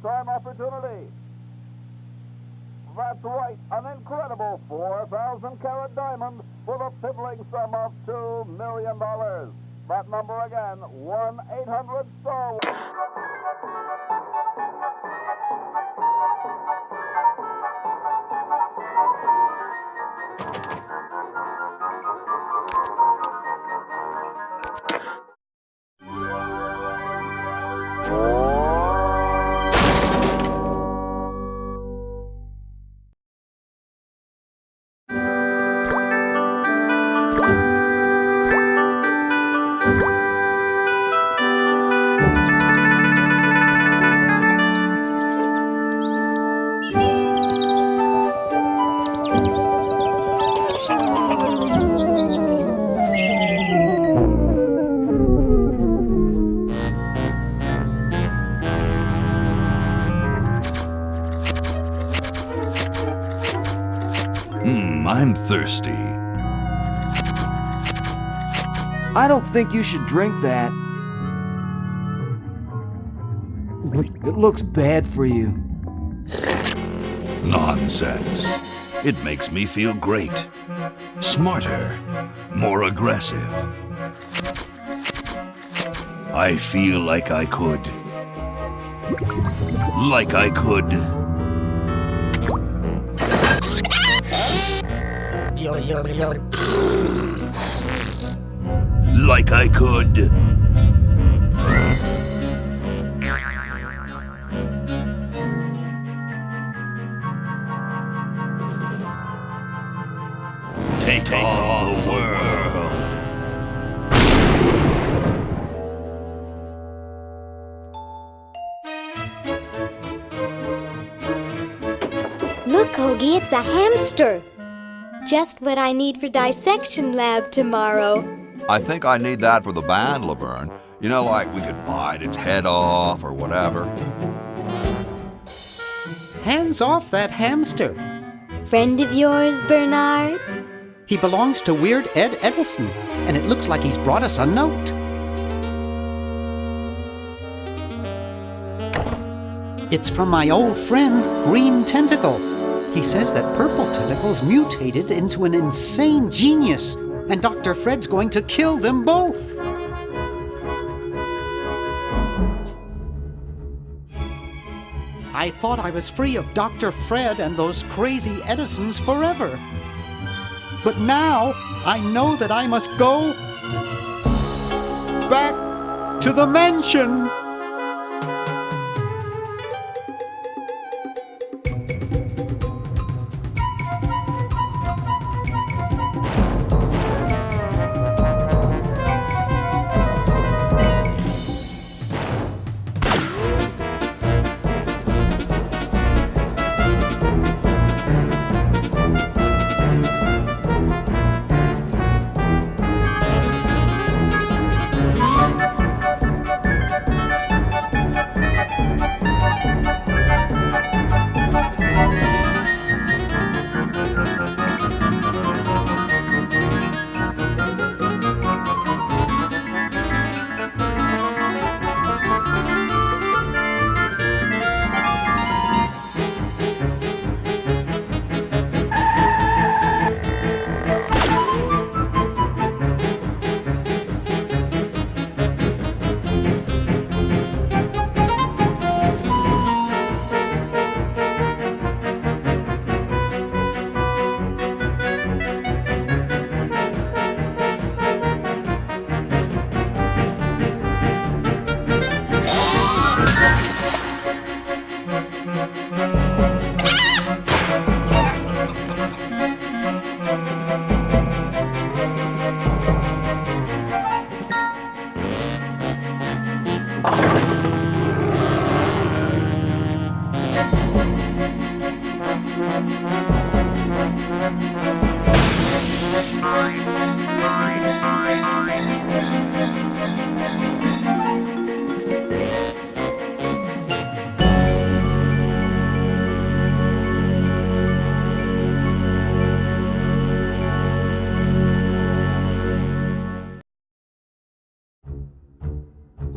lifetime opportunity. That's right, an incredible 4,000 carat diamond with a piddling sum of $2 million. That number again, 1-800-STAR. I'm thirsty. I don't think you should drink that. It looks bad for you. Nonsense. It makes me feel great. Smarter. More aggressive. I feel like I could. Like I could. Like I could. Take on the world. Look, Hoagie, it's a hamster. Just what I need for dissection lab tomorrow. I think I need that for the band, Laverne. You know, like we could bite its head off or whatever. Hands off that hamster. Friend of yours, Bernard? He belongs to Weird Ed Edison, and it looks like he's brought us a note. It's from my old friend, Green Tentacle. He says that Purple Tentacle's mutated into an insane genius, and Dr. Fred's going to kill them both. I thought I was free of Dr. Fred and those crazy Edisons forever. But now I know that I must go back to the mansion.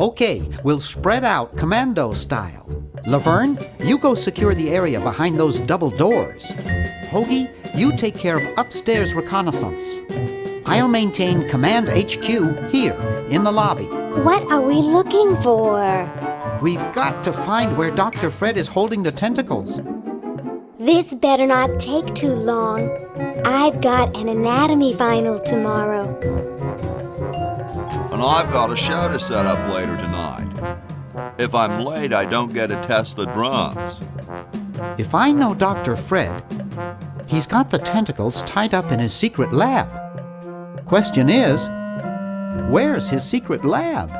Okay, we'll spread out commando style. Laverne, you go secure the area behind those double doors. Hoagie, you take care of upstairs reconnaissance. I'll maintain Command HQ here, in the lobby. What are we looking for? We've got to find where Dr. Fred is holding the tentacles. This better not take too long. I've got an anatomy final tomorrow. And I've got a show to set up later tonight. If I'm late, I don't get to test the drums. If I know Dr. Fred, he's got the tentacles tied up in his secret lab. Question is, where's his secret lab?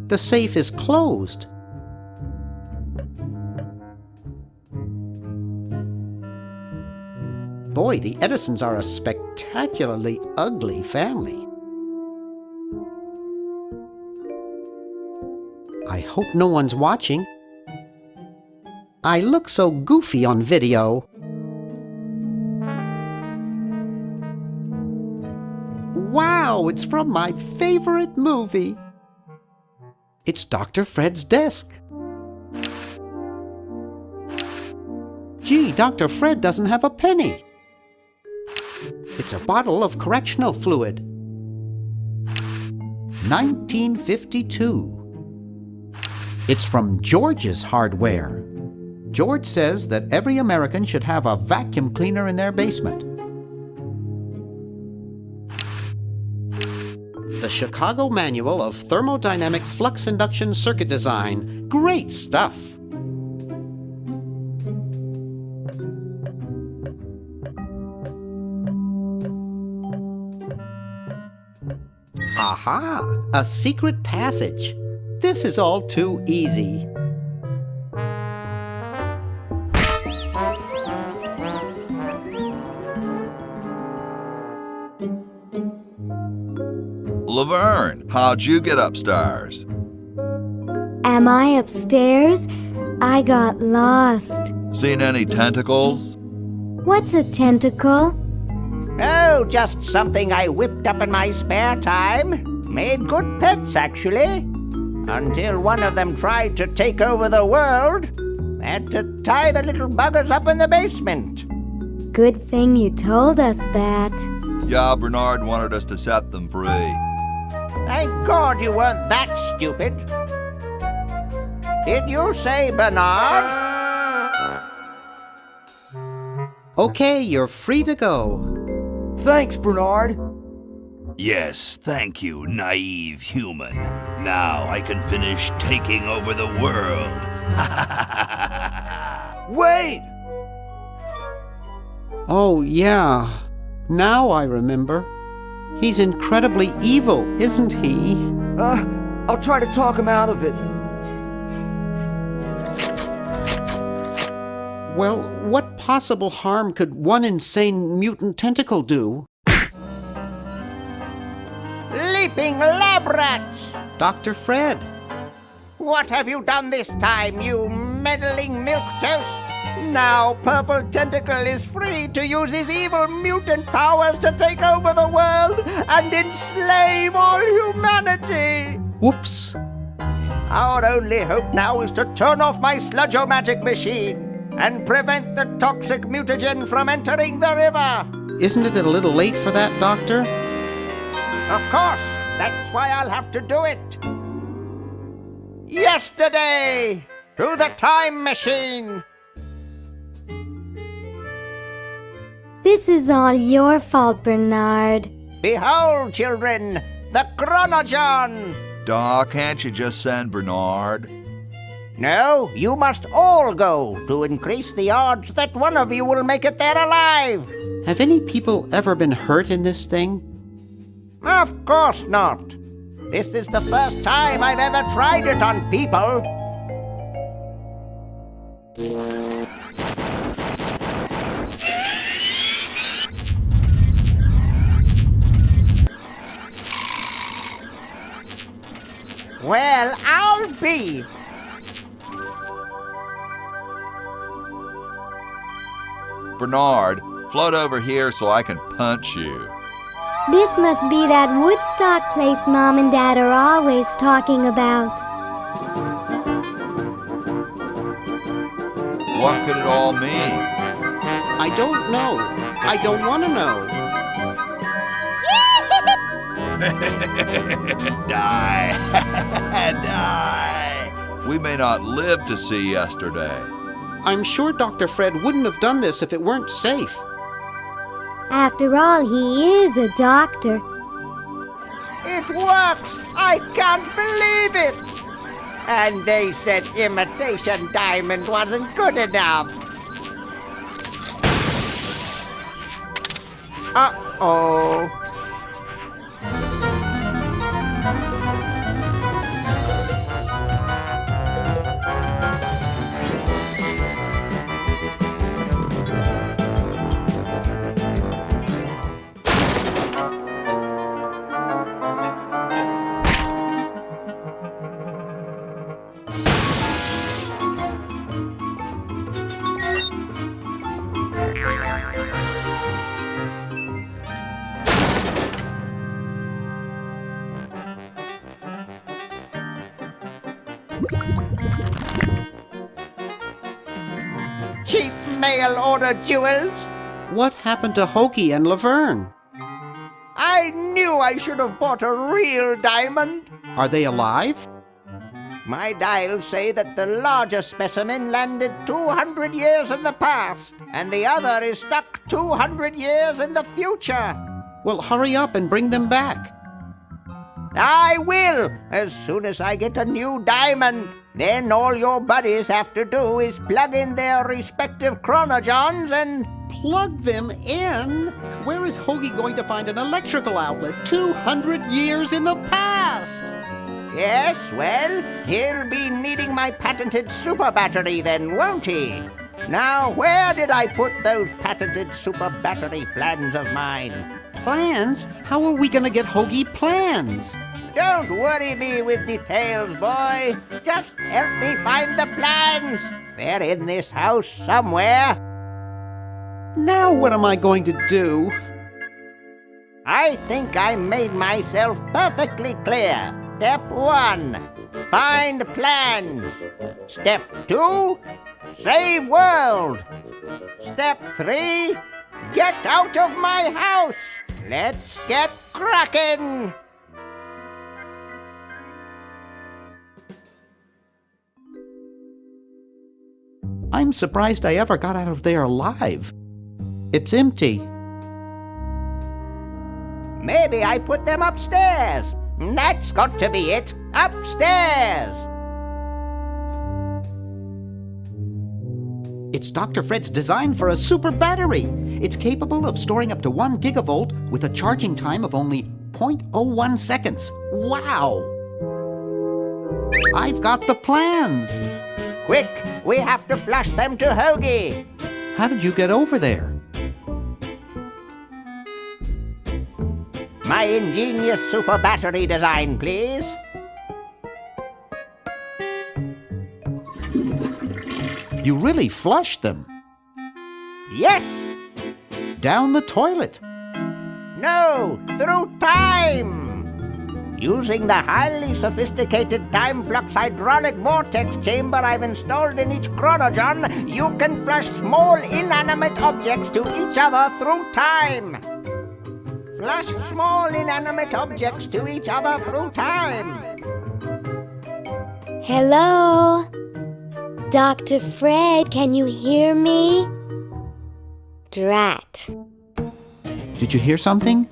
The safe is closed. Boy, the Edisons are a spectacularly ugly family. I hope no one's watching. I look so goofy on video. Wow, it's from my favorite movie. It's Dr. Fred's desk. Gee, Dr. Fred doesn't have a penny. It's a bottle of correctional fluid. 1952. It's from George's Hardware. George says that every American should have a vacuum cleaner in their basement. The Chicago Manual of Thermodynamic Flux Induction Circuit Design. Great stuff! Aha! A secret passage. This is all too easy. Laverne, how'd you get upstairs? Am I upstairs? I got lost. Seen any tentacles? What's a tentacle? Oh, just something I whipped up in my spare time. Made good pets, actually. Until one of them tried to take over the world. Had to tie the little buggers up in the basement. Good thing you told us that. Yeah, Bernard wanted us to set them free. Thank God you weren't that stupid. Did you say Bernard? Okay, you're free to go. Thanks, Bernard. Yes, thank you, naive human. Now I can finish taking over the world. Wait! Oh, yeah. Now I remember. He's incredibly evil, isn't he? I'll try to talk him out of it. Well, what possible harm could one insane mutant tentacle do? Leaping lab rats! Dr. Fred. What have you done this time, you meddling milquetoast? Now Purple Tentacle is free to use his evil mutant powers to take over the world and enslave all humanity! Whoops. Our only hope now is to turn off my sludge-o-magic machine and prevent the toxic mutagen from entering the river. Isn't it a little late for that, Doctor? Of course, that's why I'll have to do it. Yesterday, to the time machine. This is all your fault, Bernard. Behold, children, the Chronogon. Doc, can't you just send Bernard? No, you must all go to increase the odds that one of you will make it there alive. Have any people ever been hurt in this thing? Of course not. This is the first time I've ever tried it on people. me! Bernard, float over here so I can punch you. This must be that Woodstock place Mom and Dad are always talking about. What could it all mean? I don't know. I don't want to know. Die. Die. We may not live to see yesterday. I'm sure Dr. Fred wouldn't have done this if it weren't safe. After all, he is a doctor. It works! I can't believe it! And they said imitation diamond wasn't good enough. Uh-oh. Cheap mail-order jewels? What happened to Hoagie and Laverne? I knew I should have bought a real diamond. Are they alive? My dials say that the larger specimen landed 200 years in the past, and the other is stuck 200 years in the future. Well, hurry up and bring them back. I will, as soon as I get a new diamond. Then all your buddies have to do is plug in their respective chronogens and... Plug them in? Where is Hoagie going to find an electrical outlet 200 years in the past? Yes, well, he'll be needing my patented super battery then, won't he? Now, where did I put those patented super battery plans of mine? Plans? How are we going to get Hoagie plans? Don't worry me with details, boy. Just help me find the plans. They're in this house somewhere. Now what am I going to do? I think I made myself perfectly clear. Step 1, find plans. Step 2, save world. Step 3, get out of my house. Let's get cracking. I'm surprised I ever got out of there alive. It's empty. Maybe I put them upstairs. That's got to be it. Upstairs. It's Dr. Fred's design for a super battery. It's capable of storing up to 1 gigavolt with a charging time of only 0.01 seconds. Wow! I've got the plans. Quick, we have to flush them to Hoagie. How did you get over there? My ingenious super battery design, please. You really flushed them. Yes. Down the toilet. No, through time. Using the highly sophisticated time flux hydraulic vortex chamber I've installed in each chronogen, you can flush small inanimate objects to each other through time. Flush small inanimate objects to each other through time. Hello? Dr. Fred, can you hear me? Drat. Did you hear something?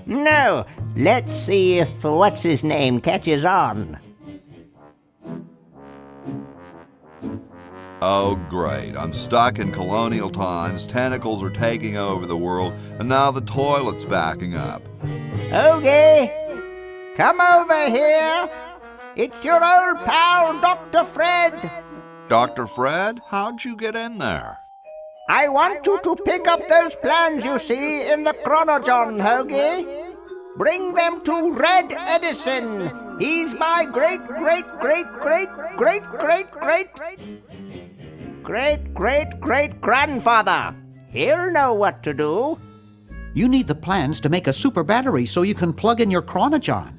No. Let's see if what's-his-name catches on. Oh, great. I'm stuck in colonial times, tentacles are taking over the world, and now the toilet's backing up. Hoagie, come over here. It's your old pal, Dr. Fred. Dr. Fred, how'd you get in there? I want you to pick up those plans you see in the chronogen, Hoagie. Bring them to Red Edison. He's my great-great-great-great-great-great-great-great-grandfather. He'll know what to do. You need the plans to make a super battery so you can plug in your chronogon.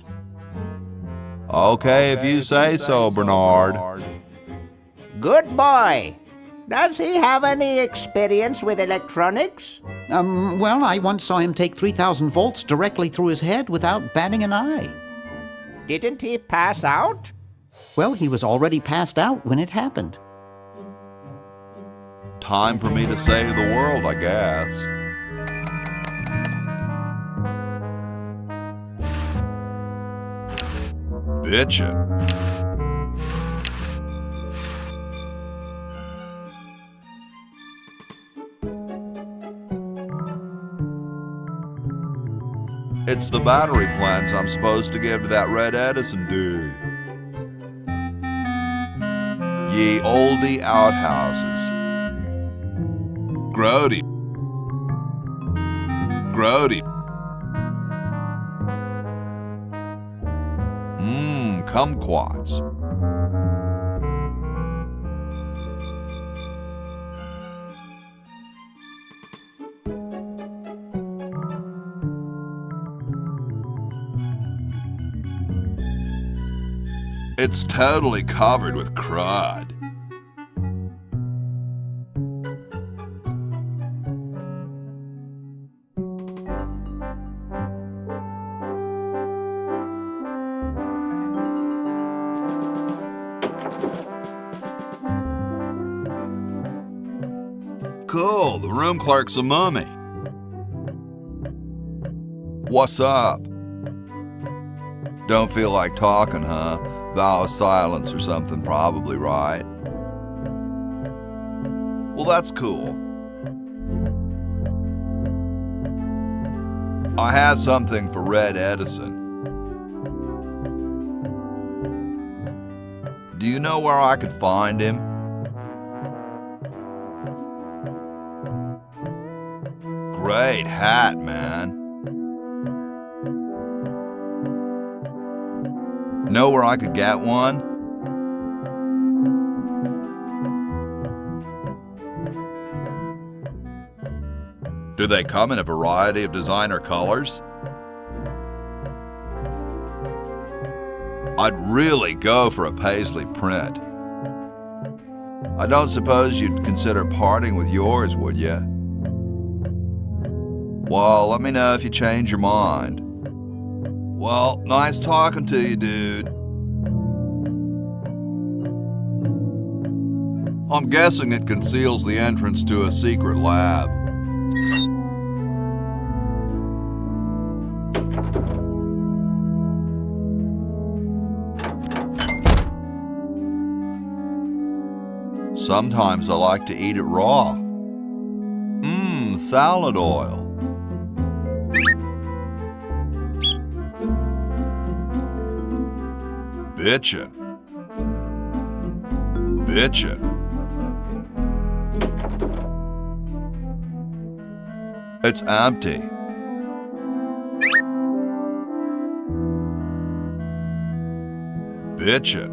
Okay, if you say so, Bernard. Good boy. Does he have any experience with electronics? Well, I once saw him take 3,000 volts directly through his head without batting an eye. Didn't he pass out? Well, he was already passed out when it happened. Time for me to save the world, I guess. Bitchin'. It's the battery plans I'm supposed to give to that Red Edison dude. Ye oldie outhouses. Grody. Grody. Kumquats. It's totally covered with crud. Cool, the room clerk's a mummy. What's up? Don't feel like talking, huh? Vow of silence or something, probably, right? Well, that's cool. I have something for Red Edison. Do you know where I could find him? Great hat, man. Know where I could get one? Do they come in a variety of designer colors? I'd really go for a paisley print. I don't suppose you'd consider parting with yours, would you? Well, let me know if you change your mind. Well, nice talking to you, dude. I'm guessing it conceals the entrance to a secret lab. Sometimes I like to eat it raw. Salad oil. Bitchin'. Bitchin'. It's empty. Bitchin'.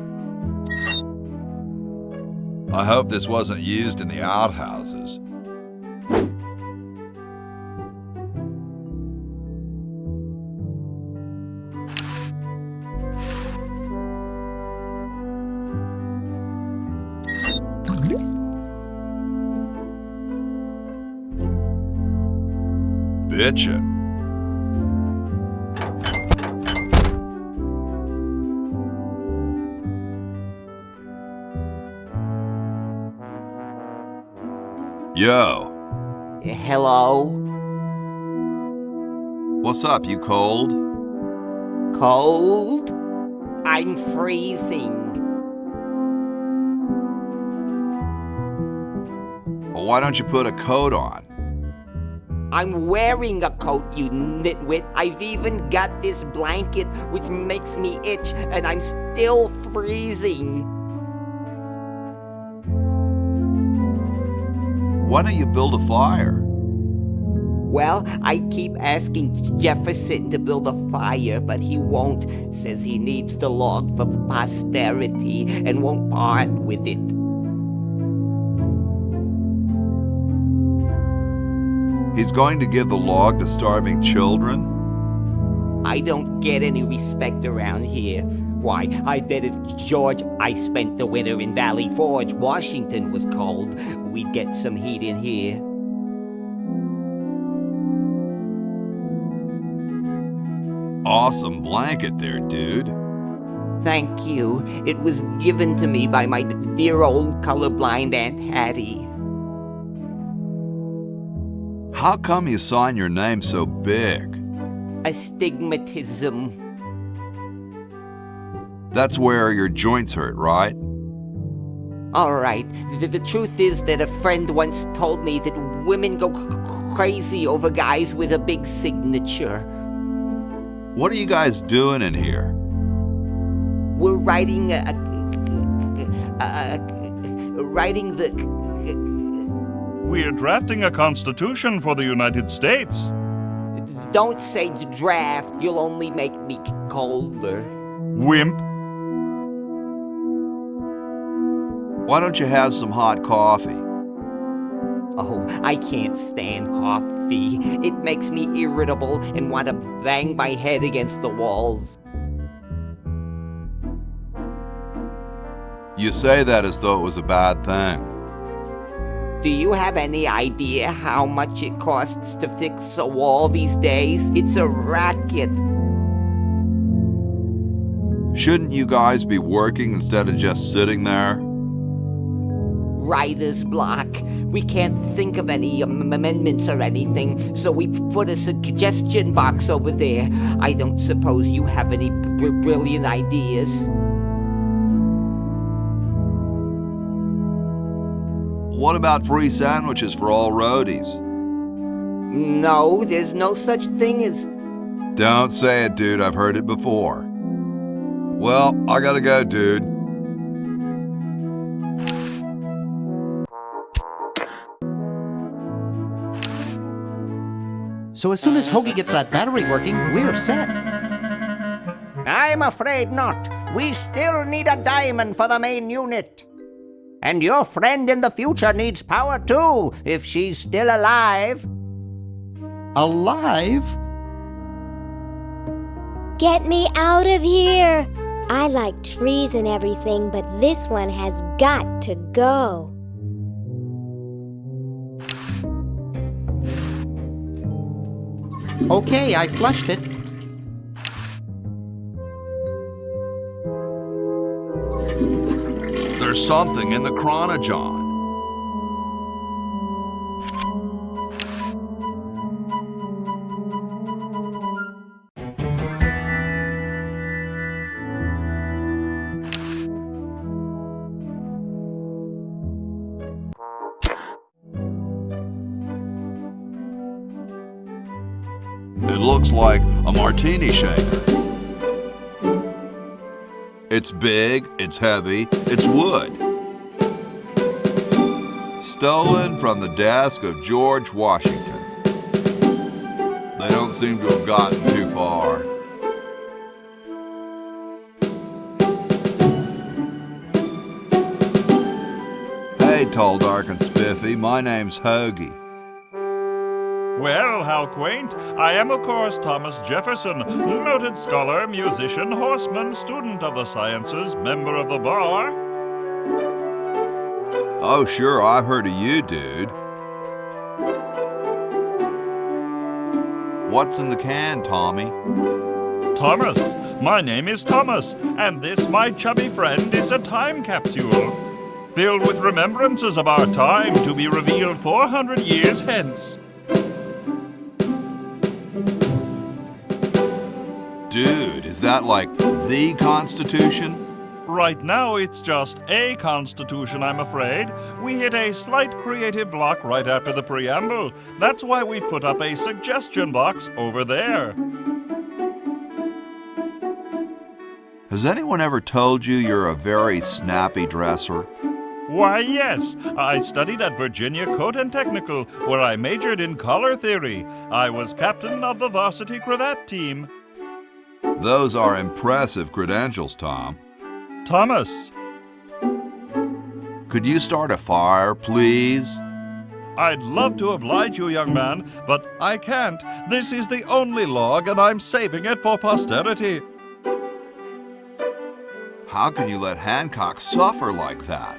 I hope this wasn't used in the outhouses. Bitchin'. Yo. Hello? What's up, you cold? Cold? I'm freezing. Well, why don't you put a coat on? I'm wearing a coat, you nitwit. I've even got this blanket which makes me itch, and I'm still freezing. Why don't you build a fire? Well, I keep asking Jefferson to build a fire, but he won't. Says he needs the log for posterity and won't part with it. He's going to give the log to starving children? I don't get any respect around here. Why, I bet if George I spent the winter in Valley Forge, Washington was cold, we'd get some heat in here. Awesome blanket there, dude. Thank you. It was given to me by my dear old colorblind Aunt Hattie. How come you sign your name so big? Astigmatism. That's where your joints hurt, right? All right. The truth is that a friend once told me that women go crazy over guys with a big signature. What are you guys doing in here? We're writing We're drafting a constitution for the United States. Don't say draft. You'll only make me colder. Wimp. Why don't you have some hot coffee? Oh, I can't stand coffee. It makes me irritable and want to bang my head against the walls. You say that as though it was a bad thing. Do you have any idea how much it costs to fix a wall these days? It's a racket. Shouldn't you guys be working instead of just sitting there? Writer's block. We can't think of any amendments or anything, so we put a suggestion box over there. I don't suppose you have any brilliant ideas. What about free sandwiches for all roadies? No, there's no such thing as... Don't say it, dude. I've heard it before. Well, I gotta go, dude. So as soon as Hoagie gets that battery working, we're set. I'm afraid not. We still need a diamond for the main unit. And your friend in the future needs power too, if she's still alive. Alive? Get me out of here! I like trees and everything, but this one has got to go. Okay, I flushed it. There's something in the chronojohn. It looks like a martini shaker. It's big, it's heavy, it's wood. Stolen from the desk of George Washington. They don't seem to have gotten too far. Hey, tall, dark, and spiffy, my name's Hoagie. Well, how quaint. I am, of course, Thomas Jefferson, noted scholar, musician, horseman, student of the sciences, member of the bar. Oh, sure, I've heard of you, dude. What's in the can, Tommy? Thomas. My name is Thomas, and this, my chubby friend, is a time capsule, filled with remembrances of our time to be revealed 400 years hence. Dude, is that like the Constitution? Right now, it's just a constitution, I'm afraid. We hit a slight creative block right after the preamble. That's why we put up a suggestion box over there. Has anyone ever told you you're a very snappy dresser? Why, yes. I studied at Vedenjakaja Technical, where I majored in color theory. I was captain of the varsity cravat team. Those are impressive credentials, Tom. Thomas, Could you start a fire, please? I'd love to oblige you, young man, but I can't. This is the only log, and I'm saving it for posterity. How can you let Hancock suffer like that?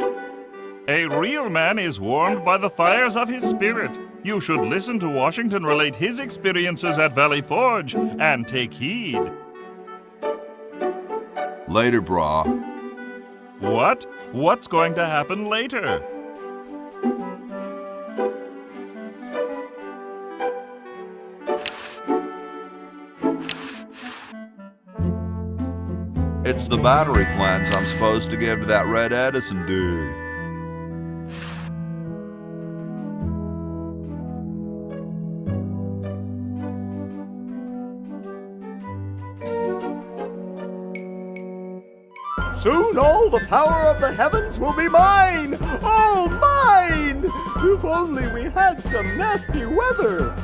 A real man is warmed by the fires of his spirit. You should listen to Washington relate his experiences at Valley Forge and take heed. Later, brah. What? What's going to happen later? It's the battery plans I'm supposed to give to that Red Edison dude. Soon all the power of the heavens will be mine! All mine! If only we had some nasty weather!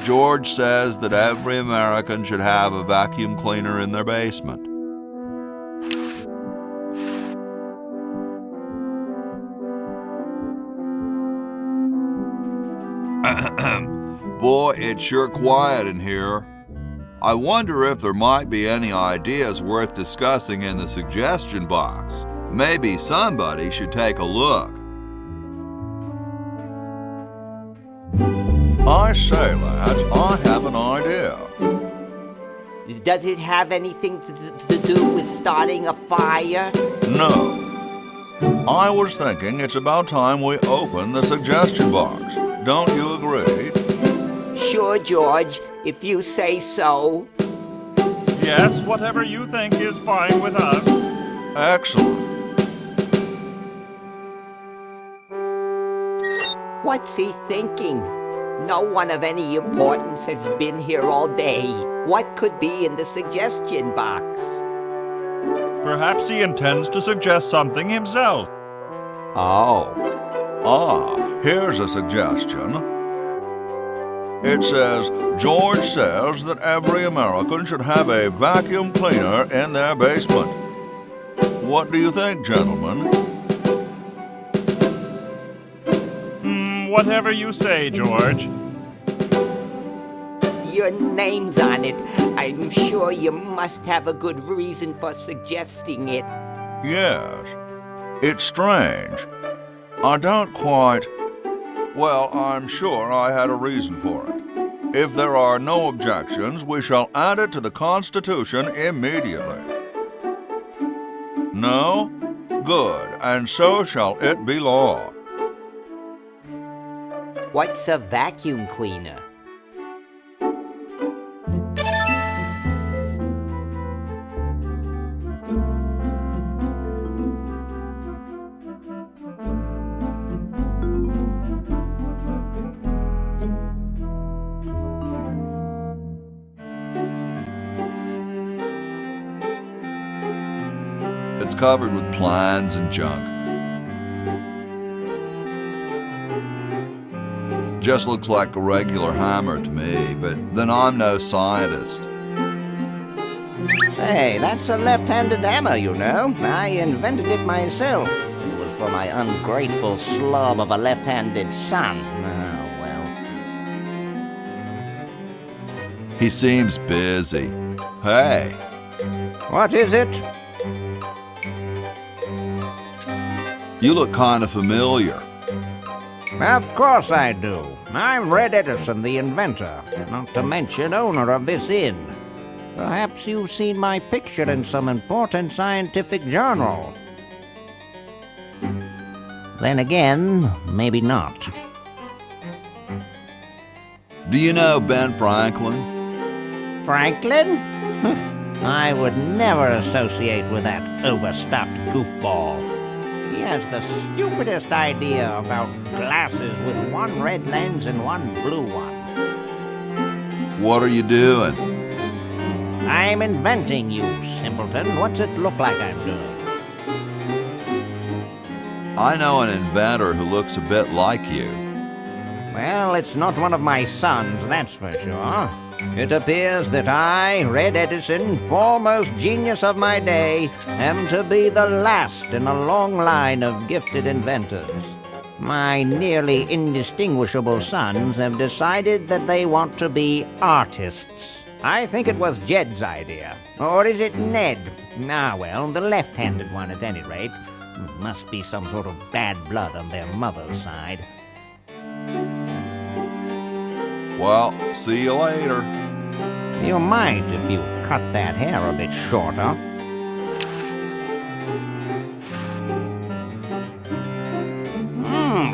George says that every American should have a vacuum cleaner in their basement. Boy, it's sure quiet in here. I wonder if there might be any ideas worth discussing in the suggestion box. Maybe somebody should take a look. I say, lads, I have an idea. Does it have anything to do with starting a fire? No. I was thinking it's about time we open the suggestion box. Don't you agree? Sure, George, if you say so. Yes, whatever you think is fine with us. Excellent. What's he thinking? No one of any importance has been here all day. What could be in the suggestion box? Perhaps he intends to suggest something himself. Oh. Here's a suggestion. It says, George says that every American should have a vacuum cleaner in their basement. What do you think, gentlemen? Whatever you say, George. Your name's on it. I'm sure you must have a good reason for suggesting it. Yes. It's strange. I don't quite... Well, I'm sure I had a reason for it. If there are no objections, we shall add it to the Constitution immediately. No? Good, and so shall it be law. What's a vacuum cleaner? It's covered with plans and junk. Just looks like a regular hammer to me, but then I'm no scientist. Hey, that's a left-handed hammer, you know. I invented it myself. It was for my ungrateful slob of a left-handed son. Oh, well. He seems busy. Hey, What is it? you look kind of familiar. Of course I do. I'm Red Edison, the inventor, not to mention owner of this inn. Perhaps you've seen my picture in some important scientific journal. Then again, maybe not. Do you know Ben Franklin? Franklin? I would never associate with that overstuffed goofball. He has the stupidest idea about glasses with one red lens and one blue one. What are you doing? I'm inventing, you simpleton. What's it look like I'm doing? I know an inventor who looks a bit like you. Well, it's not one of my sons, that's for sure. It appears that I, Red Edison, foremost genius of my day, am to be the last in a long line of gifted inventors. My nearly indistinguishable sons have decided that they want to be artists. I think it was Jed's idea. Or is it Ned? Ah, well, the left-handed one at any rate. Must be some sort of bad blood on their mother's side. Well, see you later. You might if you cut that hair a bit shorter.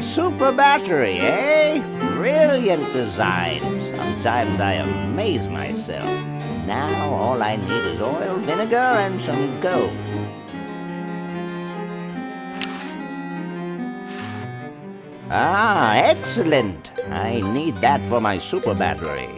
Super battery, eh? Brilliant design. Sometimes I amaze myself. Now all I need is oil, vinegar, and some gold. Ah, excellent. I need that for my super battery.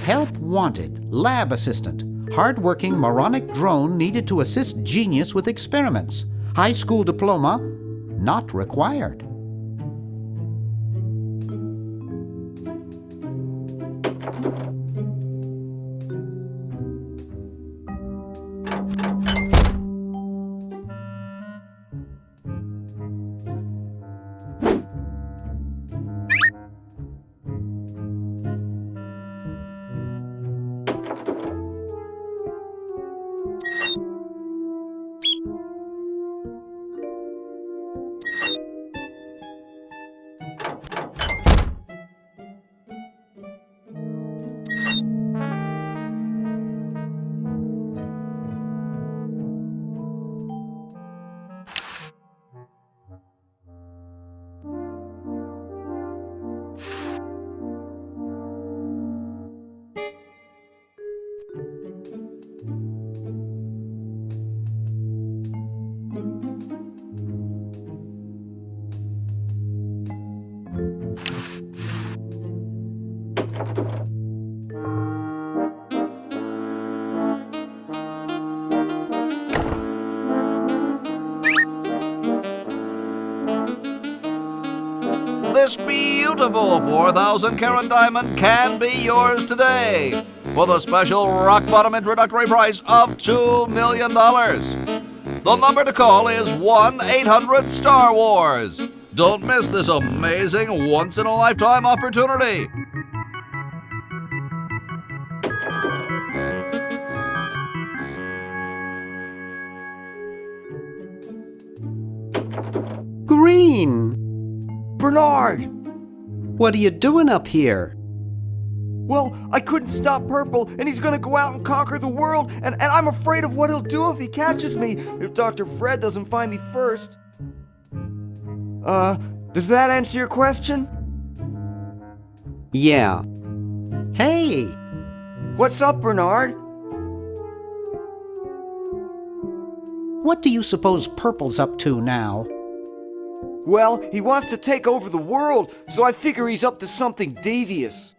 Help wanted. Lab assistant. Hard-working moronic drone needed to assist genius with experiments. High school diploma not required. This beautiful 4,000-carat diamond can be yours today for the special rock-bottom introductory price of $2 million. The number to call is 1-800-STAR-WARS. Don't miss this amazing once-in-a-lifetime opportunity. Green! Bernard! What are you doing up here? Well, I couldn't stop Purple, and he's gonna go out and conquer the world, and I'm afraid of what he'll do if he catches me, if Dr. Fred doesn't find me first. Does that answer your question? Yeah. Hey! What's up, Bernard? What do you suppose Purple's up to now? Well, he wants to take over the world, so I figure he's up to something devious.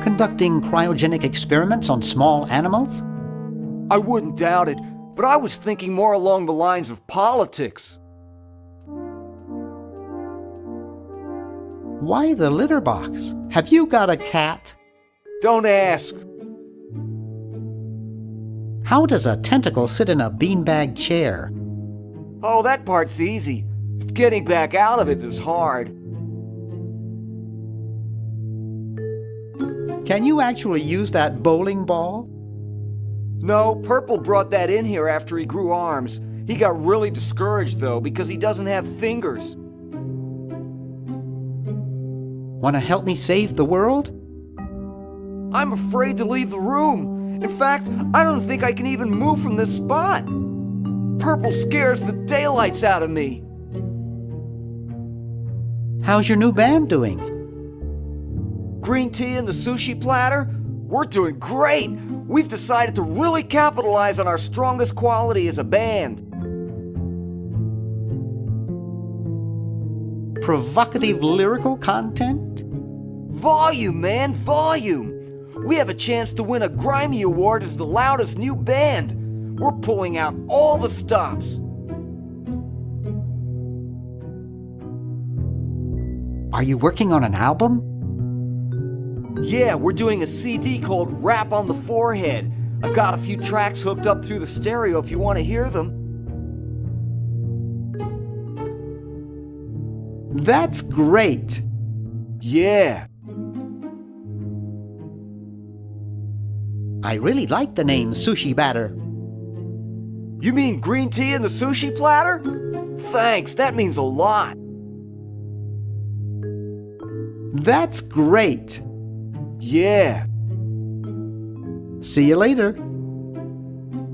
Conducting cryogenic experiments on small animals? I wouldn't doubt it, but I was thinking more along the lines of politics. Why the litter box? Have you got a cat? Don't ask. How does a tentacle sit in a beanbag chair? Oh, that part's easy. It's getting back out of it that's hard. Can you actually use that bowling ball? No, Purple brought that in here after he grew arms. He got really discouraged, though, because he doesn't have fingers. Want to help me save the world? I'm afraid to leave the room. In fact, I don't think I can even move from this spot. Purple scares the daylights out of me. How's your new band doing? Green tea and the sushi platter? We're doing great. We've decided to really capitalize on our strongest quality as a band. Provocative lyrical content? Volume, man, volume. We have a chance to win a Grimy Award as the loudest new band. We're pulling out all the stops. Are you working on an album? Yeah, we're doing a CD called Rap on the Forehead. I've got a few tracks hooked up through the stereo if you want to hear them. That's great. Yeah. I really like the name Sushi Batter. You mean green tea and the sushi platter? Thanks, that means a lot. That's great. Yeah. See you later.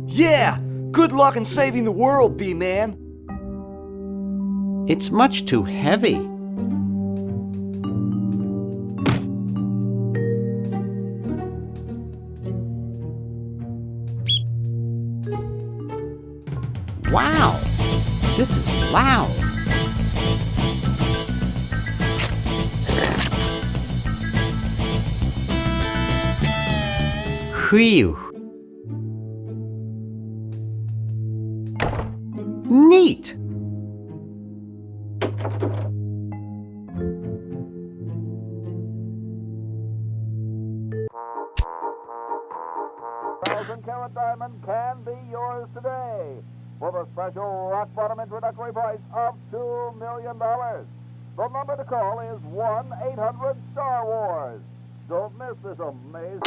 Yeah! Good luck in saving the world, B-Man. It's much too heavy. Wow, this is loud. Phew. Neat. $1,000-carat diamond can be yours today with a special rock-bottom introductory price of $2 million. The number to call is 1-800-STAR-WARS. Don't miss this amazing...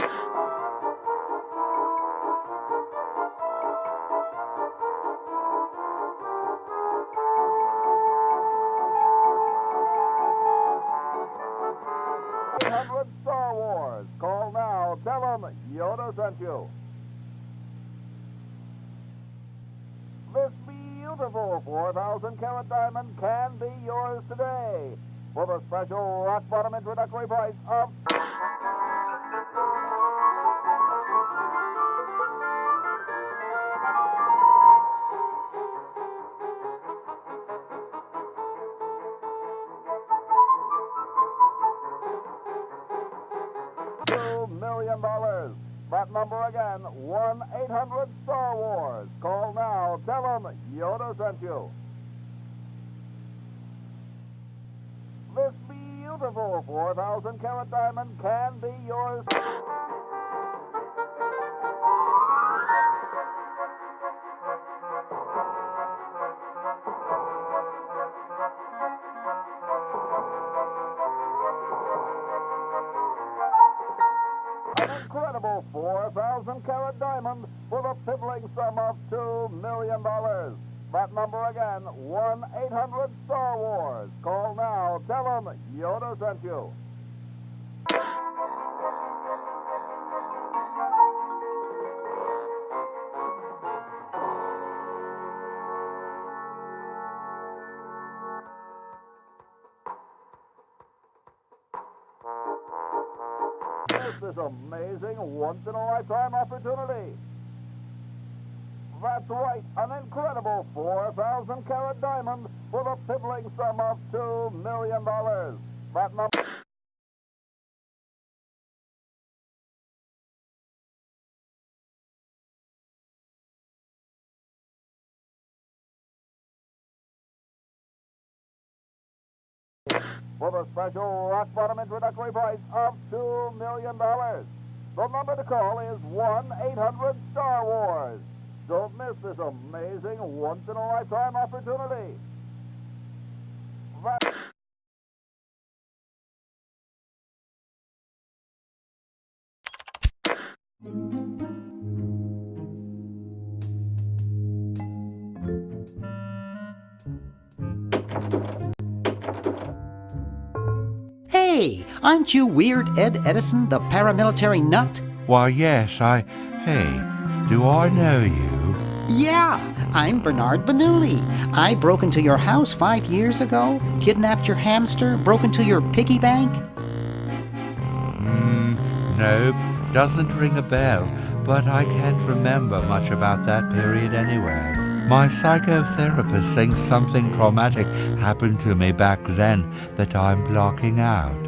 Star Wars. Call now. Tell them Yoda sent you. This beautiful 4,000-carat diamond can be yours today with a special rock-bottom introductory price of... $2 million. That number again, 1-800-STAR-WARS. Call now. Tell them Yoda sent you. This beautiful 4,000-carat diamond can be yours. An incredible 4,000-carat diamond with a piddling sum of $2 million. That number again, 1-800-STAR-WARS. Call now. Tell them Yoda sent you. This is amazing, once-in-a-lifetime opportunity. That's right, an incredible 4,000-carat diamond with a piddling sum of $2 million. That number... with a special rock-bottom introductory price of $2 million. The number to call is 1-800-STAR-WARS. Don't miss this amazing once-in-a-lifetime opportunity. Hey, aren't you Weird Ed Edison, the paramilitary nut? Why, yes, Hey, do I know you? Yeah, I'm Bernard Bernoulli. I broke into your house 5 years ago, kidnapped your hamster, broke into your piggy bank. Nope, doesn't ring a bell, but I can't remember much about that period anyway. My psychotherapist thinks something traumatic happened to me back then that I'm blocking out.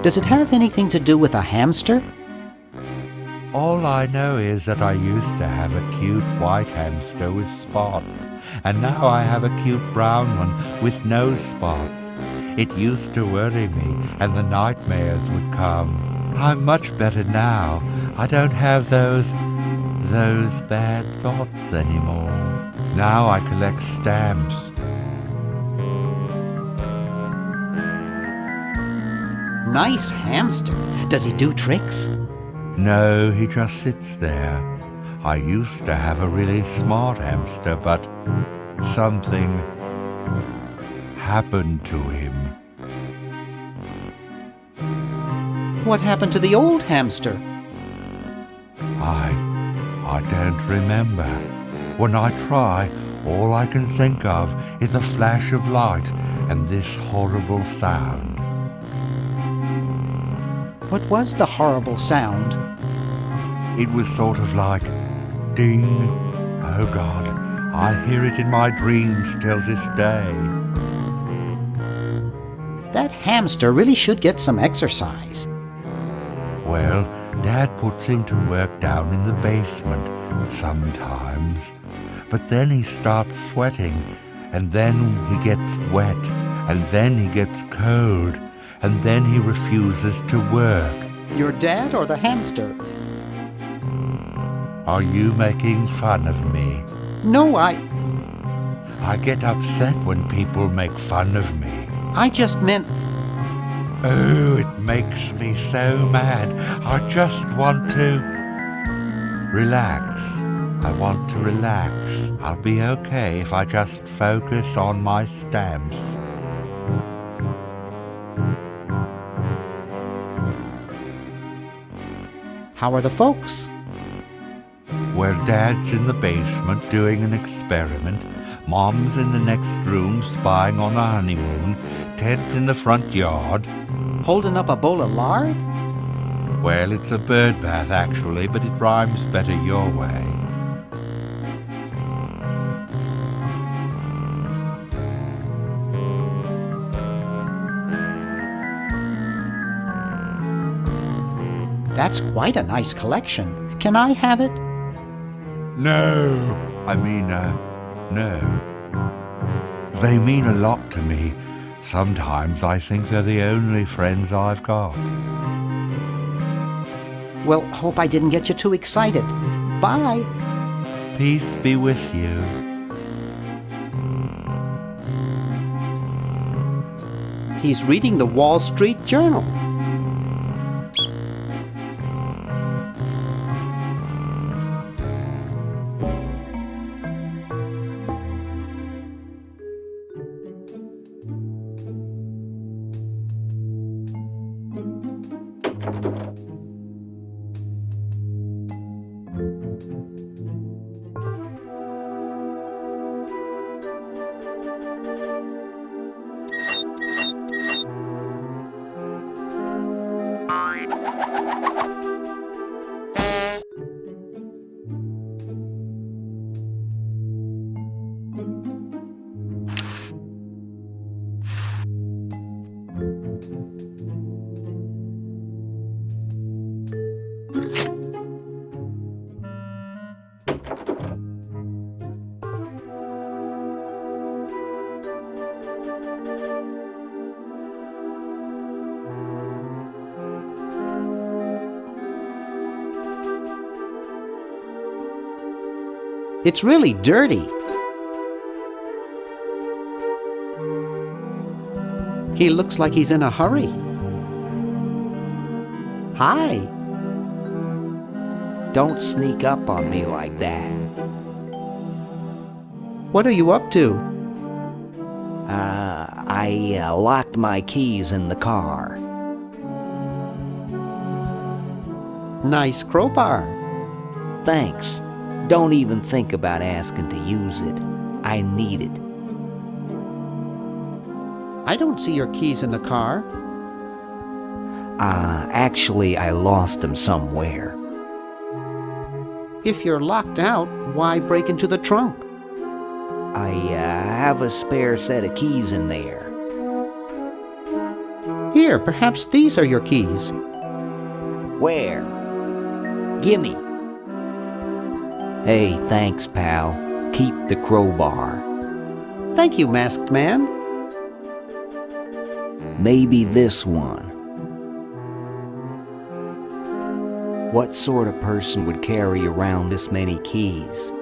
Does it have anything to do with a hamster? All I know is that I used to have a cute white hamster with spots, and now I have a cute brown one with no spots. It used to worry me, and the nightmares would come. I'm much better now. I don't have those bad thoughts anymore. Now I collect stamps. Nice hamster. Does he do tricks? No, he just sits there. I used to have a really smart hamster, but something happened to him. What happened to the old hamster? I don't remember. When I try, all I can think of is a flash of light and this horrible sound. What was the horrible sound? It was sort of like ding. Oh God, I hear it in my dreams till this day. That hamster really should get some exercise. Well, Dad puts him to work down in the basement sometimes. But then he starts sweating, and then he gets wet, and then he gets cold, and then he refuses to work. Your dad or the hamster? Are you making fun of me? No, I get upset when people make fun of me. I just meant... Oh, it makes me so mad. I just want to relax. I want to relax. I'll be okay if I just focus on my stamps. How are the folks? Well, Dad's in the basement doing an experiment. Mom's in the next room spying on a honeymoon. Ted's in the front yard. Holding up a bowl of lard? Well, it's a bird bath, actually, but it rhymes better your way. That's quite a nice collection. Can I have it? No. No. They mean a lot to me. Sometimes I think they're the only friends I've got. Well, hope I didn't get you too excited. Bye. Peace be with you. He's reading the Wall Street Journal. It's really dirty. He looks like he's in a hurry. Hi. Don't sneak up on me like that. What are you up to? I locked my keys in the car. Nice crowbar. Thanks. Don't even think about asking to use it. I need it. I don't see your keys in the car. Actually, I lost them somewhere. If you're locked out, why break into the trunk? I have a spare set of keys in there. Here, perhaps these are your keys. Where? Gimme. Hey, thanks, pal. Keep the crowbar. Thank you, Masked Man. Maybe this one. What sort of person would carry around this many keys?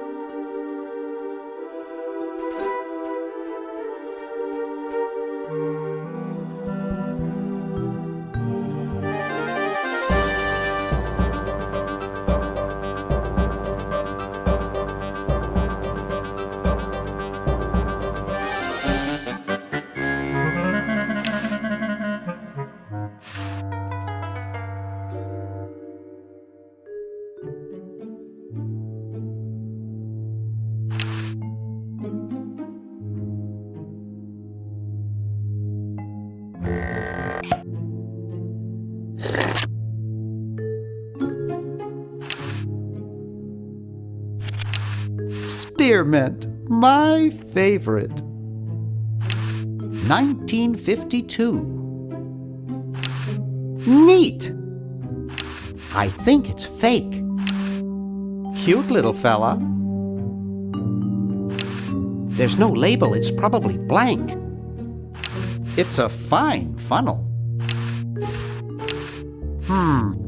Spearmint, my favorite. 1952. Neat. I think it's fake. Cute little fella. There's no label, it's probably blank. It's a fine funnel.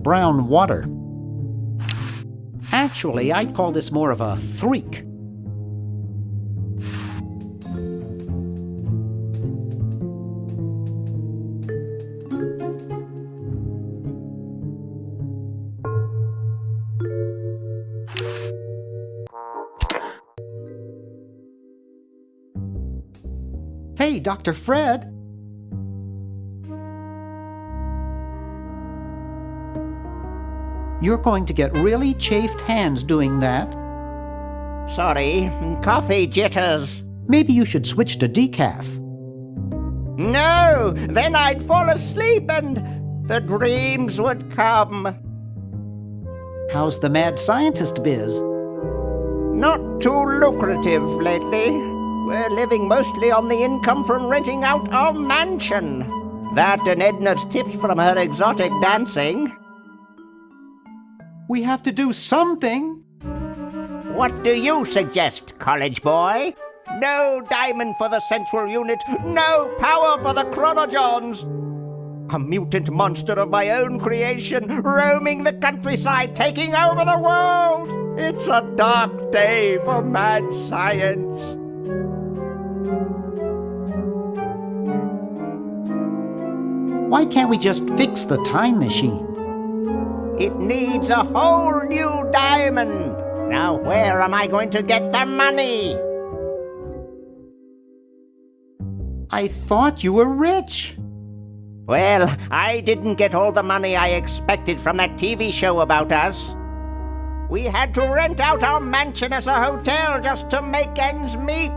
Brown water. Actually, I'd call this more of a threak. Hey, Dr. Fred. You're going to get really chafed hands doing that. Sorry, coffee jitters. Maybe you should switch to decaf. No, then I'd fall asleep and the dreams would come. How's the mad scientist biz? Not too lucrative lately. We're living mostly on the income from renting out our mansion. That and Edna's tips from her exotic dancing. We have to do something. What do you suggest, college boy? No diamond for the central unit, no power for the chronojons. A mutant monster of my own creation, roaming the countryside, taking over the world. It's a dark day for mad science. Why can't we just fix the time machine? It needs a whole new diamond. Now where am I going to get the money? I thought you were rich. Well, I didn't get all the money I expected from that TV show about us. We had to rent out our mansion as a hotel just to make ends meet.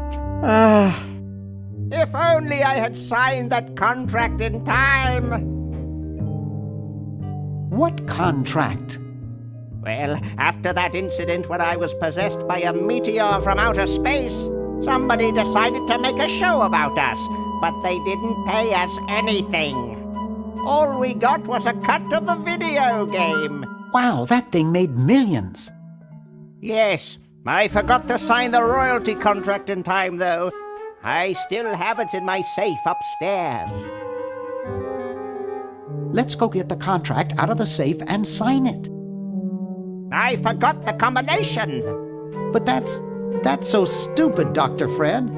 If only I had signed that contract in time. What contract? Well, after that incident when I was possessed by a meteor from outer space, somebody decided to make a show about us, but they didn't pay us anything. All we got was a cut of the video game. Wow, that thing made millions. Yes, I forgot to sign the royalty contract in time, though. I still have it in my safe upstairs. Let's go get the contract out of the safe and sign it. I forgot the combination. But that's That's so stupid, Dr. Fred.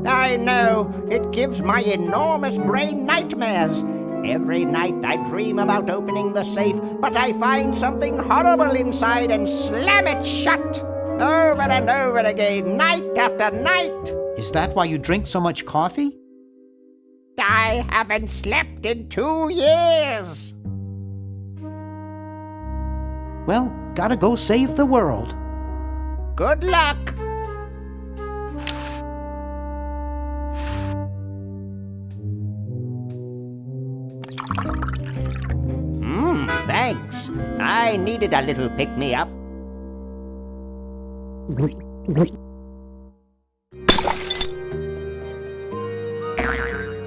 I know. It gives my enormous brain nightmares. Every night I dream about opening the safe, but I find something horrible inside and slam it shut. Over and over again, night after night. Is that why you drink so much coffee? I haven't slept in 2 years. Well, gotta go save the world. Good luck. Thanks. I needed a little pick-me-up.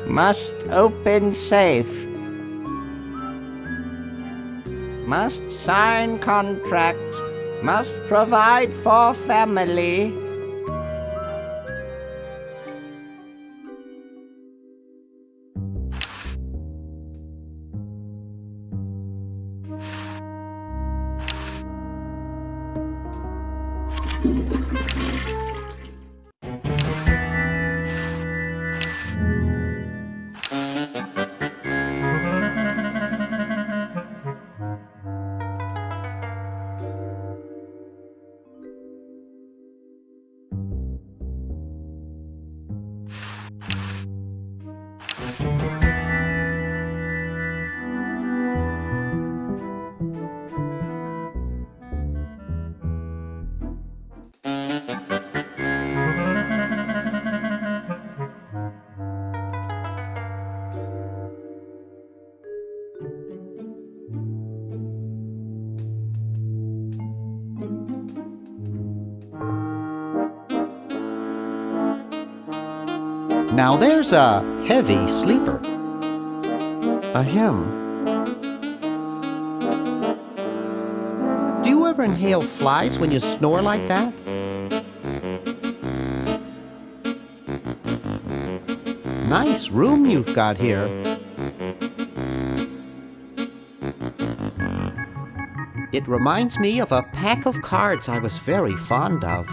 Must open safe. Must sign contract. Must provide for family. Now there's a heavy sleeper. A hymn. Do you ever inhale flies when you snore like that? Nice room you've got here. It reminds me of a pack of cards I was very fond of.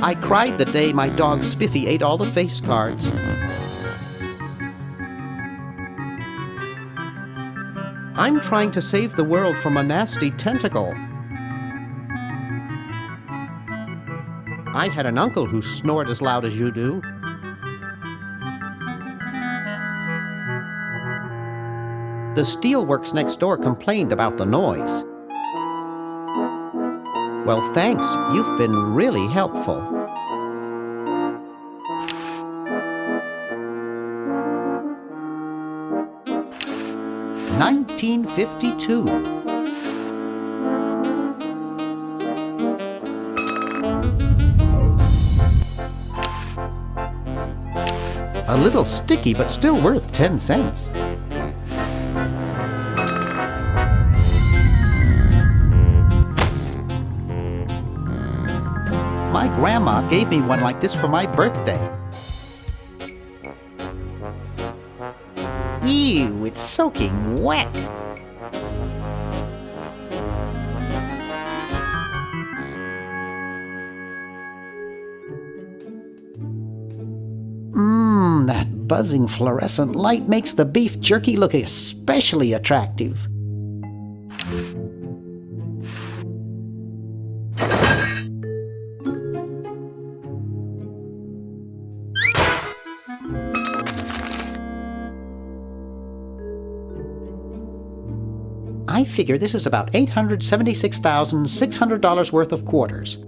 I cried the day my dog Spiffy ate all the face cards. I'm trying to save the world from a nasty tentacle. I had an uncle who snored as loud as you do. The steelworks next door complained about the noise. Well, thanks. You've been really helpful. (1952). A little sticky, but still worth 10 cents. My grandma gave me one like this for my birthday. Ew, it's soaking wet. That buzzing fluorescent light makes the beef jerky look especially attractive. I figure this is about $876,600 worth of quarters.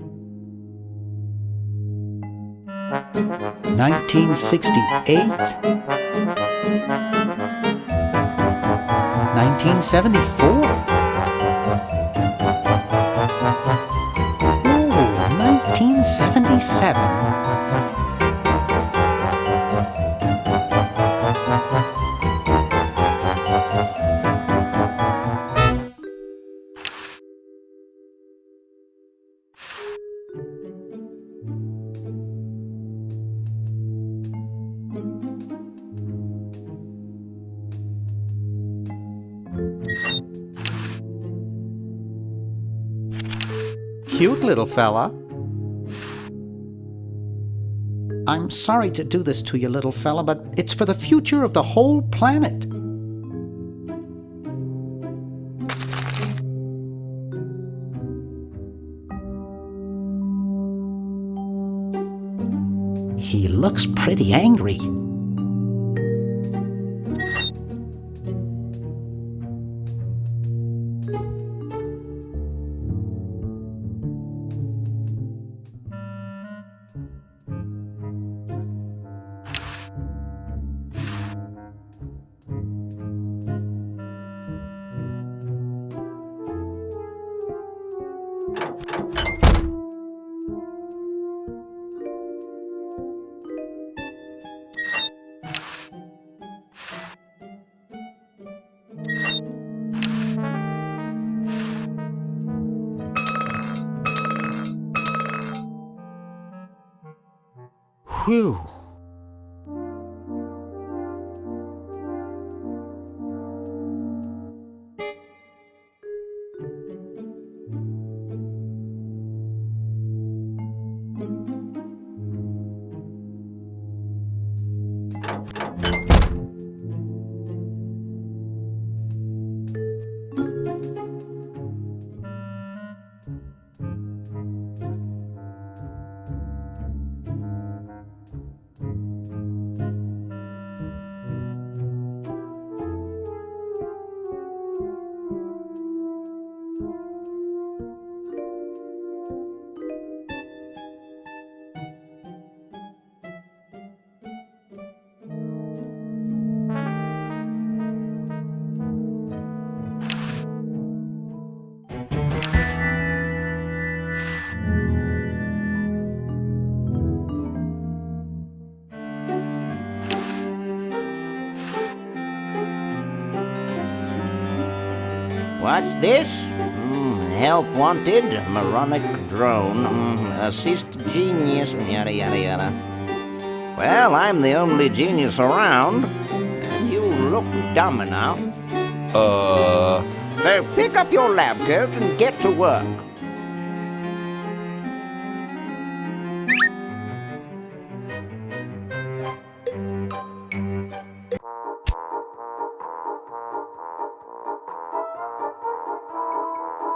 1968, 1974. Ooh, 1977. cute little fella. I'm sorry to do this to you, little fella, but it's for the future of the whole planet. He looks pretty angry. Whew. What's this? Help wanted, moronic drone, assist genius, yada yada yada. Well, I'm the only genius around, and you look dumb enough. So pick up your lab coat and get to work.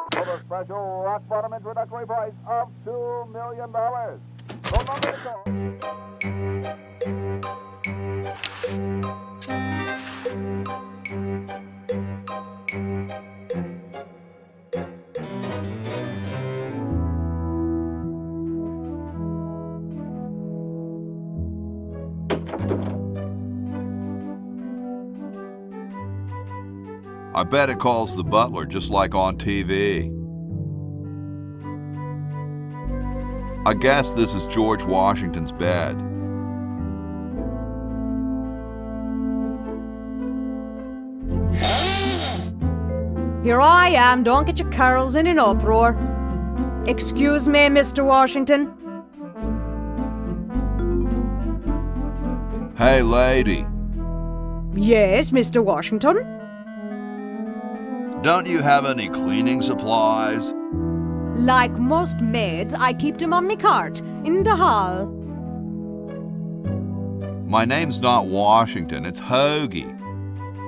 For the special rock bottom introductory price of $2 million. The number to call. I bet it calls the butler just like on TV. I guess this is George Washington's bed. Here I am, don't get your carols in an uproar. Excuse me, Mr. Washington. Hey, lady. Yes, Mr. Washington? Don't you have any cleaning supplies? Like most maids, I keep them on me cart, in the hall. My name's not Washington, it's Hoagie.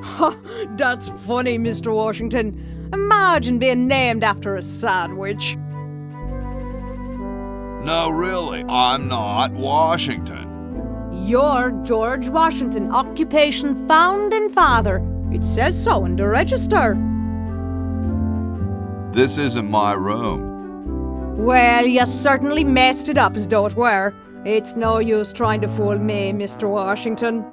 Ha, that's funny, Mr. Washington. Imagine being named after a sandwich. No, really, I'm not Washington. You're George Washington, occupation founding father. It says so in the register. This isn't my room. Well, you certainly messed it up as though it were. It's no use trying to fool me, Mr. Washington.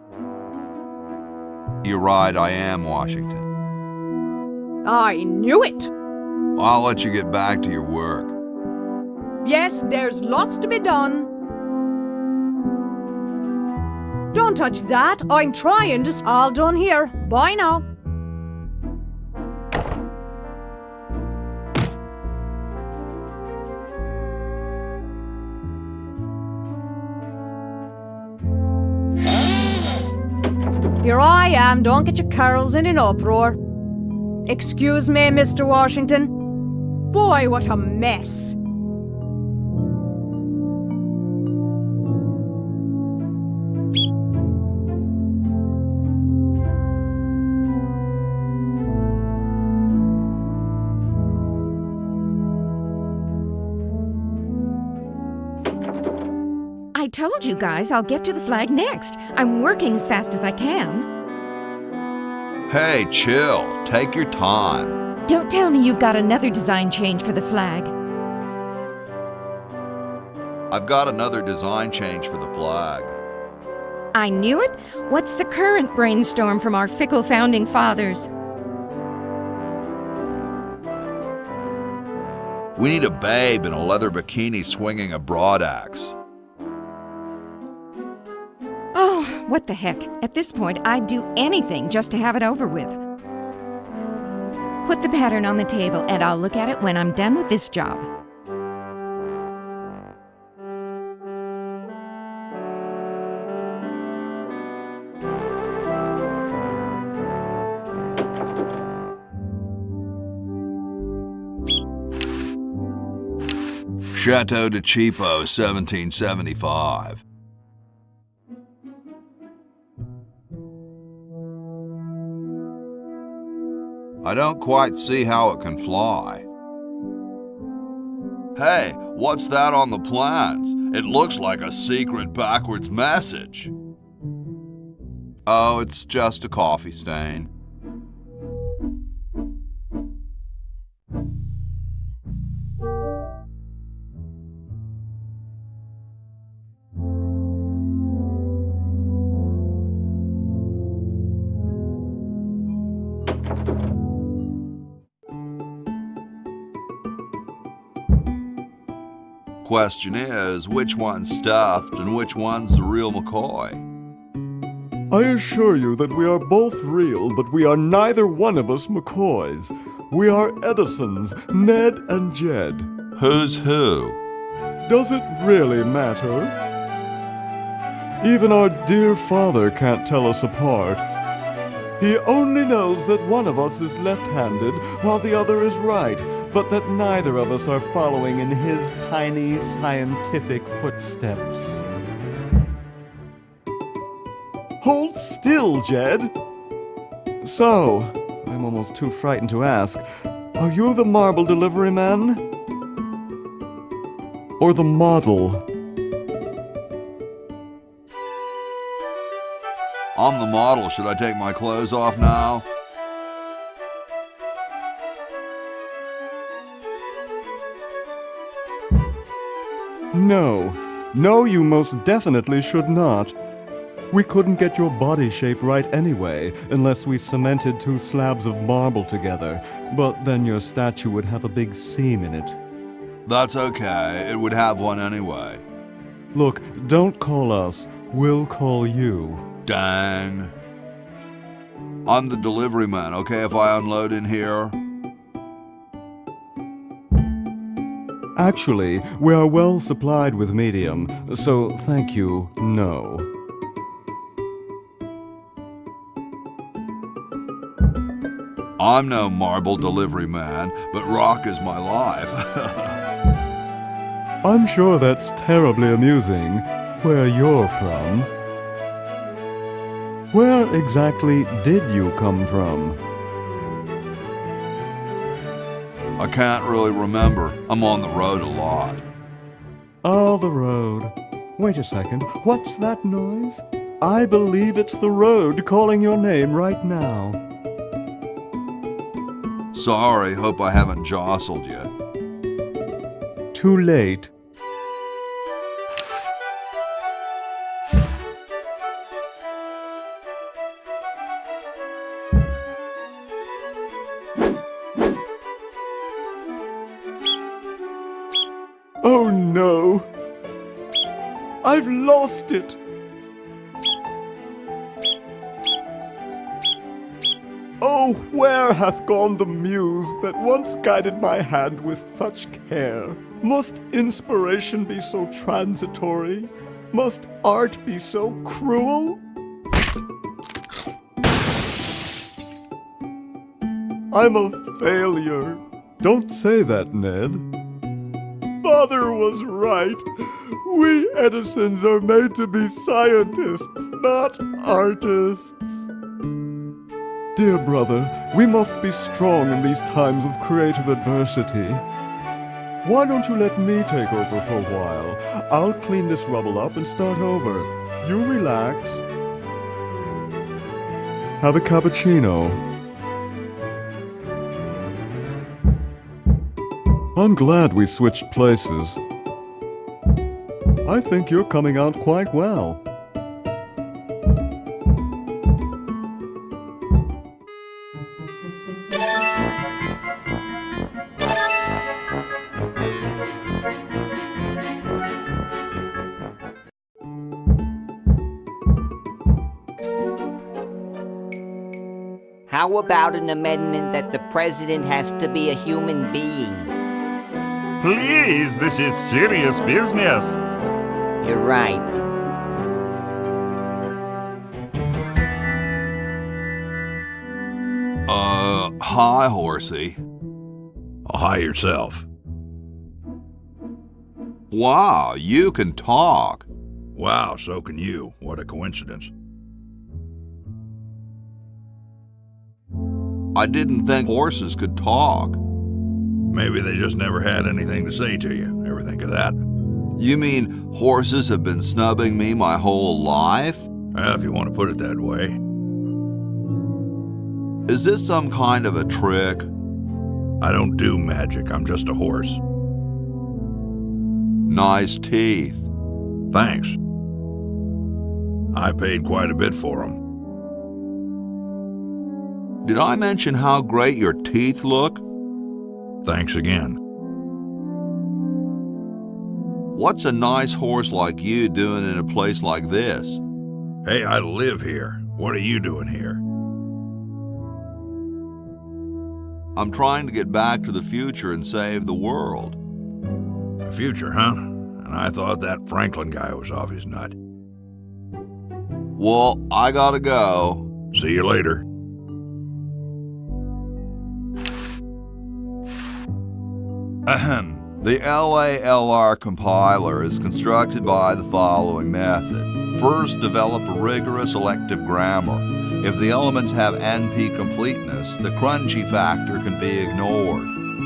You're right, I am Washington. I knew it. I'll let you get back to your work. Yes, there's lots to be done. Don't touch that. I'm trying to... All done here. Bye now. Here I am, don't get your carols in an uproar. Excuse me, Mr. Washington. Boy, what a mess. told you guys I'll get to the flag next. I'm working as fast as I can. Hey, chill. Take your time. Don't tell me you've got another design change for the flag. I've got another design change for the flag. I knew it. What's the current brainstorm from our fickle founding fathers? We need a babe in a leather bikini swinging a broadaxe. Oh, what the heck. At this point, I'd do anything just to have it over with. Put the pattern on the table and I'll look at it when I'm done with this job. Chateau de Cheapo, 1775. I don't quite see how it can fly. Hey, what's that on the plans? It looks like a secret backwards message. Oh, it's just a coffee stain. Question is, which one's stuffed and which one's the real McCoy? I assure you that we are both real, but we are neither one of us McCoys. We are Edisons, Ned and Jed. Who's who? Does it really matter? Even our dear father can't tell us apart. He only knows that one of us is left-handed while the other is right, but that neither of us are following in his tiny scientific footsteps. Hold still, Jed! So, I'm almost too frightened to ask, are you the marble delivery man? Or the model? I'm the model. Should I take my clothes off now? No. No, you most definitely should not. We couldn't get your body shape right anyway, unless we cemented 2 slabs of marble together. But then your statue would have a big seam in it. That's okay. It would have one anyway. Look, don't call us. We'll call you. Dang. I'm the delivery man, okay if I unload in here? Actually, we are well supplied with medium, so thank you, no. I'm no marble delivery man, but rock is my life. I'm sure that's terribly amusing, where you're from. Where exactly did you come from? I can't really remember. I'm on the road a lot. Oh, the road. Wait a second. What's that noise? I believe it's the road calling your name right now. Sorry, hope I haven't jostled you. Too late. Oh no! I've lost it! Oh, where hath gone the muse that once guided my hand with such care? Must inspiration be so transitory? Must art be so cruel? I'm a failure. Don't say that, Ned. Father was right. We Edisons are made to be scientists, not artists. Dear brother, we must be strong in these times of creative adversity. Why don't you let me take over for a while? I'll clean this rubble up and start over. You relax. Have a cappuccino. I'm glad we switched places. I think you're coming out quite well. How about an amendment that the president has to be a human being? Please, this is serious business. You're right. Hi, Horsey. Hi yourself. Wow, you can talk. Wow, so can you. What a coincidence. I didn't think horses could talk. Maybe they just never had anything to say to you. Ever think of that? You mean horses have been snubbing me my whole life? If you want to put it that way. Is this some kind of a trick? I don't do magic. I'm just a horse. Nice teeth. Thanks. I paid quite a bit for them. Did I mention how great your teeth look? Thanks again. What's a nice horse like you doing in a place like this? Hey, I live here. What are you doing here? I'm trying to get back to the future and save the world. The future, huh? And I thought that Franklin guy was off his nut. Well, I gotta go. See you later. Ahem. The LALR compiler is constructed by the following method. First, develop a rigorous elective grammar. If the elements have NP completeness, the crunchy factor can be ignored.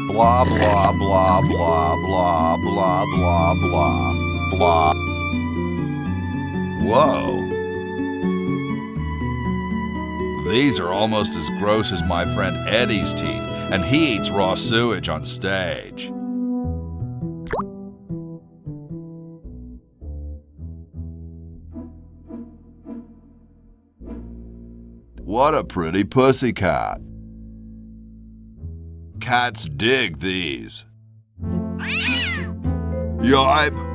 Blah, blah, blah, blah, blah, blah, blah, blah, blah. Whoa. These are almost as gross as my friend Eddie's teeth, and he eats raw sewage on stage. What a pretty pussycat. Cats dig these. Yipe.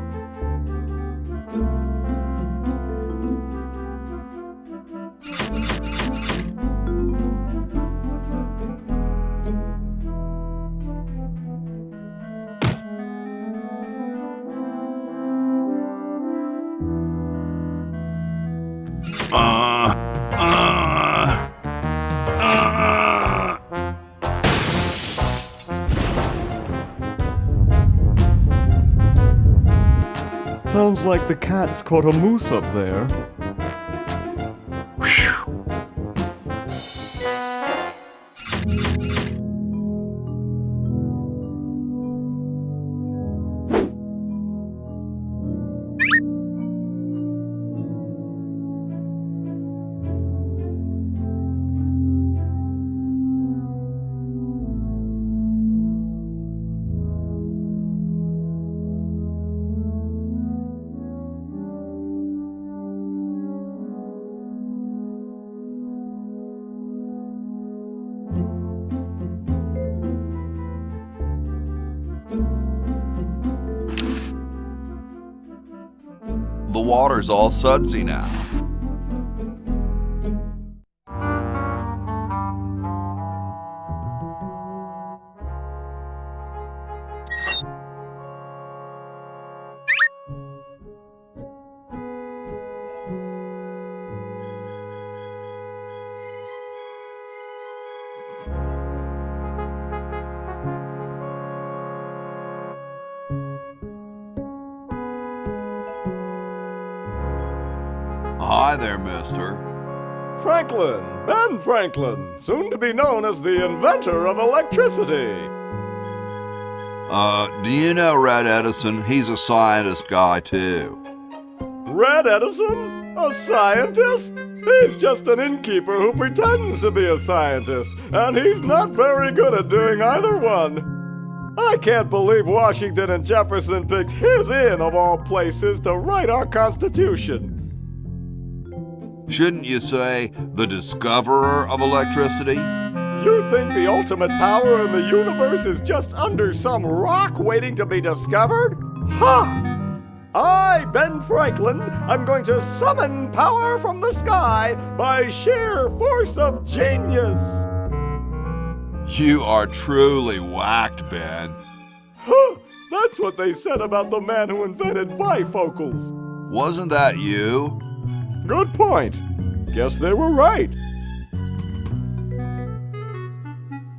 Sounds like the cat's caught a moose up there. The water's all sudsy now. Hi there, mister. Franklin, Ben Franklin, soon to be known as the inventor of electricity. Do you know Red Edison? He's a scientist guy, too. Red Edison? A scientist? He's just an innkeeper who pretends to be a scientist, and he's not very good at doing either one. I can't believe Washington and Jefferson picked his inn, of all places, to write our Constitution. Shouldn't you say the discoverer of electricity? You think the ultimate power in the universe is just under some rock waiting to be discovered? Ha! I, Ben Franklin, am going to summon power from the sky by sheer force of genius. You are truly whacked, Ben. Huh! That's what they said about the man who invented bifocals. Wasn't that you? Good point. Guess they were right.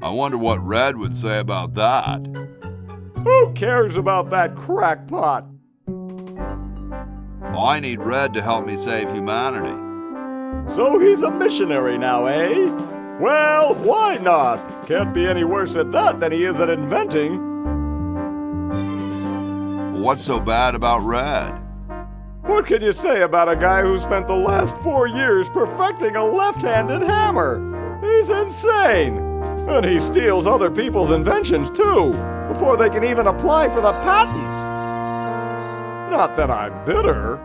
I wonder what Red would say about that. Who cares about that crackpot? I need Red to help me save humanity. So he's a missionary now, eh? Well, why not? Can't be any worse at that than he is at inventing. What's so bad about Red? What can you say about a guy who spent the last 4 years perfecting a left-handed hammer? He's insane! And he steals other people's inventions, too, before they can even apply for the patent. Not that I'm bitter.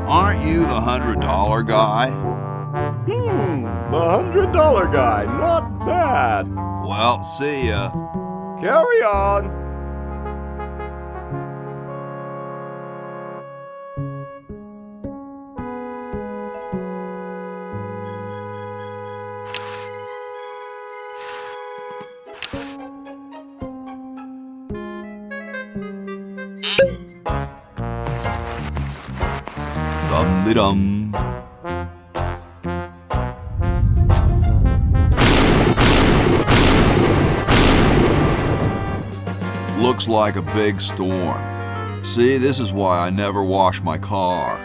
Aren't you the $100 guy? The $100 guy, not bad. Well, see ya. Carry on. Dum-de-dum. Looks like a big storm. See, this is why I never wash my car.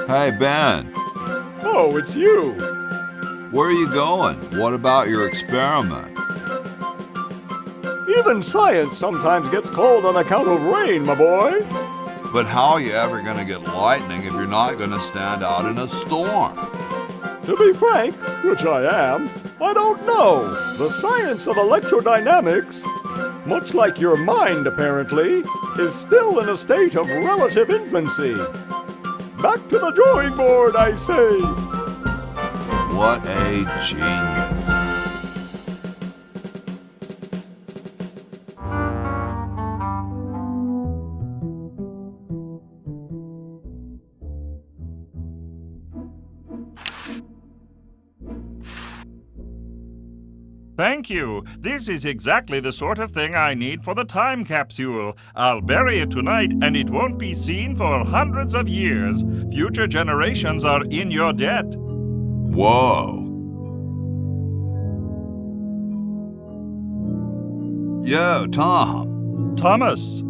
Hey, Ben. Oh, it's you. Where are you going? What about your experiment? Even science sometimes gets cold on account of rain, my boy. But how are you ever going to get lightning if you're not going to stand out in a storm? To be frank, which I am, I don't know. The science of electrodynamics, much like your mind apparently, is still in a state of relative infancy. Back to the drawing board, I say. What a genius. Thank you. This is exactly the sort of thing I need for the time capsule. I'll bury it tonight, and it won't be seen for hundreds of years. Future generations are in your debt. Whoa. Yo, Tom. Thomas.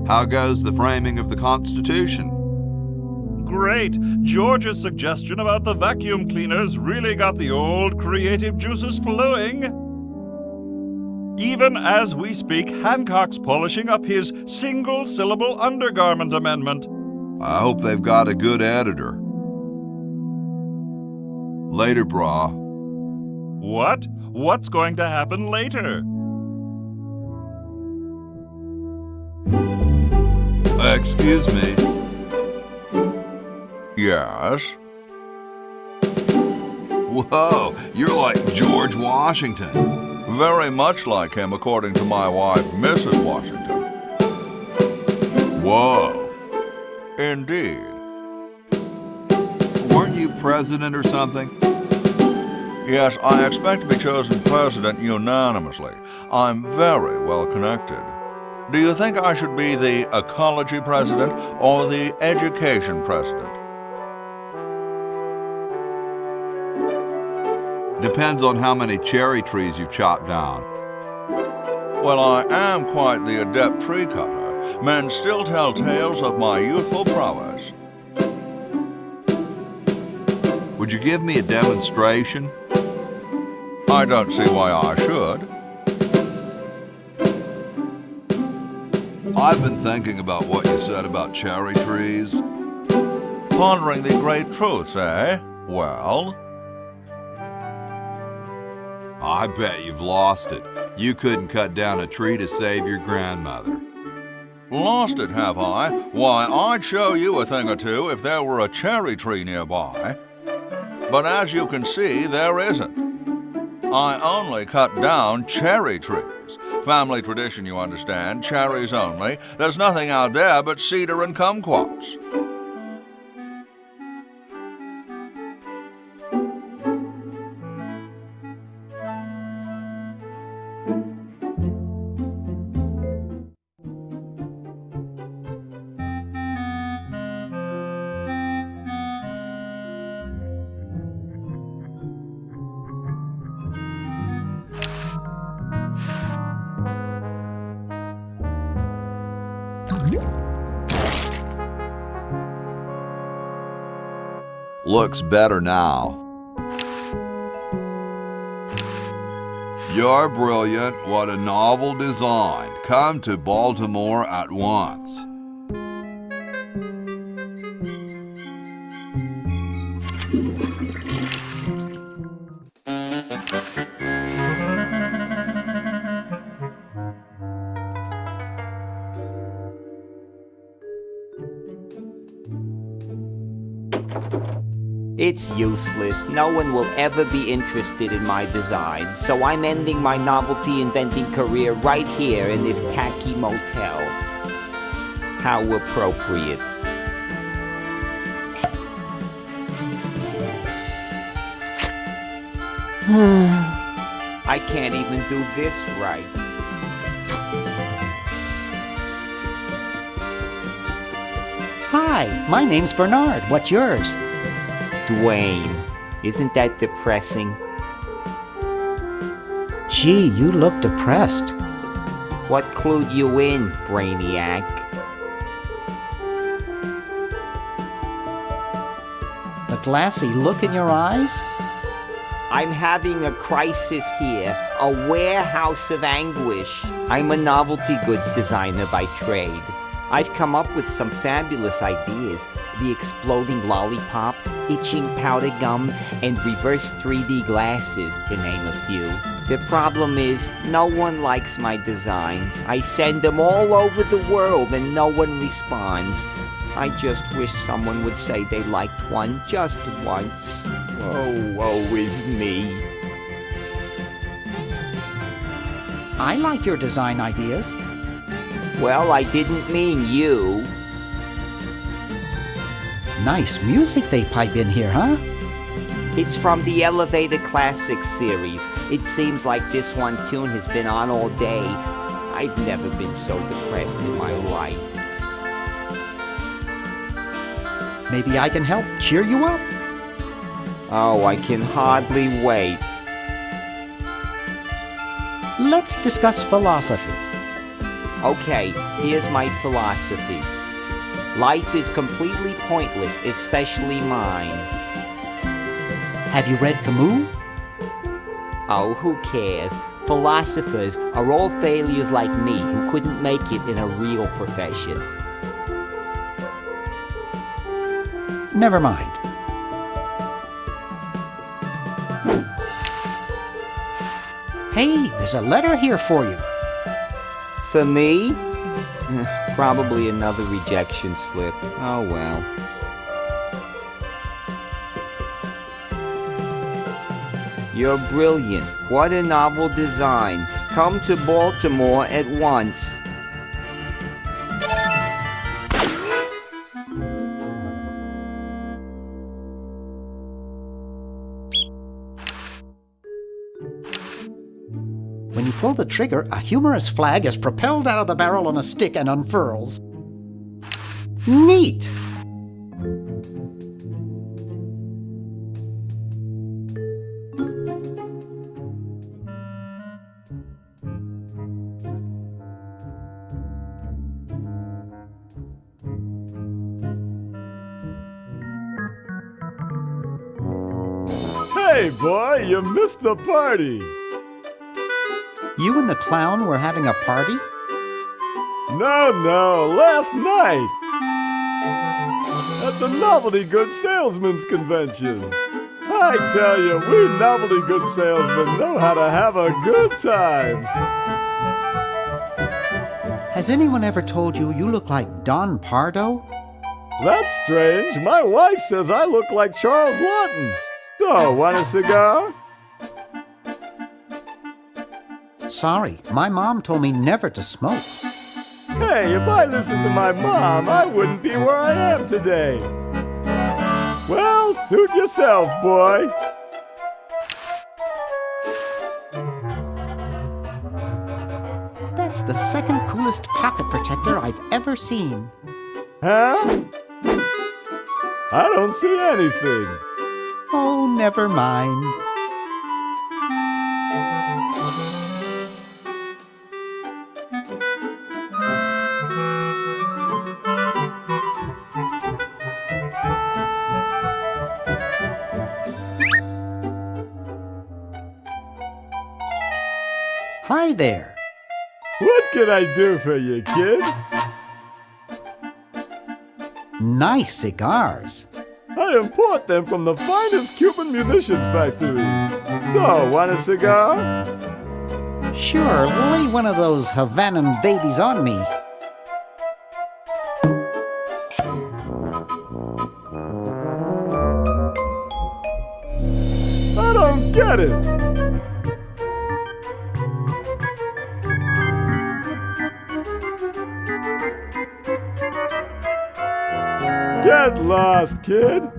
How goes the framing of the Constitution? Great. George's suggestion about the vacuum cleaners really got the old creative juices flowing. Even as we speak, Hancock's polishing up his single-syllable undergarment amendment. I hope they've got a good editor. Later, brah. What? What's going to happen later? Excuse me. Yes? Whoa, you're like George Washington. Very much like him, according to my wife, Mrs. Washington. Whoa. Indeed. Weren't you president or something? Yes, I expect to be chosen president unanimously. I'm very well connected. Do you think I should be the ecology president or the education president? Depends on how many cherry trees you've chopped down. Well, I am quite the adept tree cutter. Men still tell tales of my youthful prowess. Would you give me a demonstration? I don't see why I should. I've been thinking about what you said about cherry trees. Pondering the great truths, eh? Well? I bet you've lost it. You couldn't cut down a tree to save your grandmother. Lost it, have I? Why, I'd show you a thing or two if there were a cherry tree nearby. But as you can see, there isn't. I only cut down cherry trees. Family tradition, you understand, cherries only. There's nothing out there but cedar and kumquats. Looks better now. You're brilliant. What a novel design. Come to Baltimore at once. It's useless. No one will ever be interested in my design, so I'm ending my novelty inventing career right here in this khaki motel. How appropriate. I can't even do this right. Hi, my name's Bernard. What's yours? Dwayne. Isn't that depressing? Gee, you look depressed. What clued you in, Brainiac? The glassy look in your eyes? I'm having a crisis here, a warehouse of anguish. I'm a novelty goods designer by trade. I've come up with some fabulous ideas. The exploding lollipop, itching powder gum, and reverse 3D glasses, to name a few. The problem is, no one likes my designs. I send them all over the world and no one responds. I just wish someone would say they liked one just once. Oh, woe is me. I like your design ideas. Well, I didn't mean you. Nice music they pipe in here, huh? It's from the Elevator Classics series. It seems like this one tune has been on all day. I've never been so depressed in my life. Maybe I can help cheer you up. Oh, I can hardly wait. Let's discuss philosophy. Okay, here's my philosophy. Life is completely pointless, especially mine. Have you read Camus? Oh, who cares? Philosophers are all failures like me who couldn't make it in a real profession. Never mind. Hey, there's a letter here for you. For me? Probably another rejection slip. Oh well. You're brilliant. What a novel design. Come to Baltimore at once. When you pull the trigger, a humorous flag is propelled out of the barrel on a stick and unfurls. Neat! Hey, boy, you missed the party. You and the clown were having a party? No, last night. At the Novelty Goods Salesman's Convention. I tell you, we novelty goods salesmen know how to have a good time. Has anyone ever told you you look like Don Pardo? That's strange. My wife says I look like Charles Lawton. So, want a cigar? Sorry, my mom told me never to smoke. Hey, if I listened to my mom, I wouldn't be where I am today. Well, suit yourself, boy. That's the second coolest pocket protector I've ever seen. Huh? I don't see anything. Oh, never mind. Hi there. What can I do for you, kid? Nice cigars. I import them from the finest Cuban munitions factories. So, want a cigar? Sure, lay one of those Havanan babies on me. I don't get it. Get lost, kid.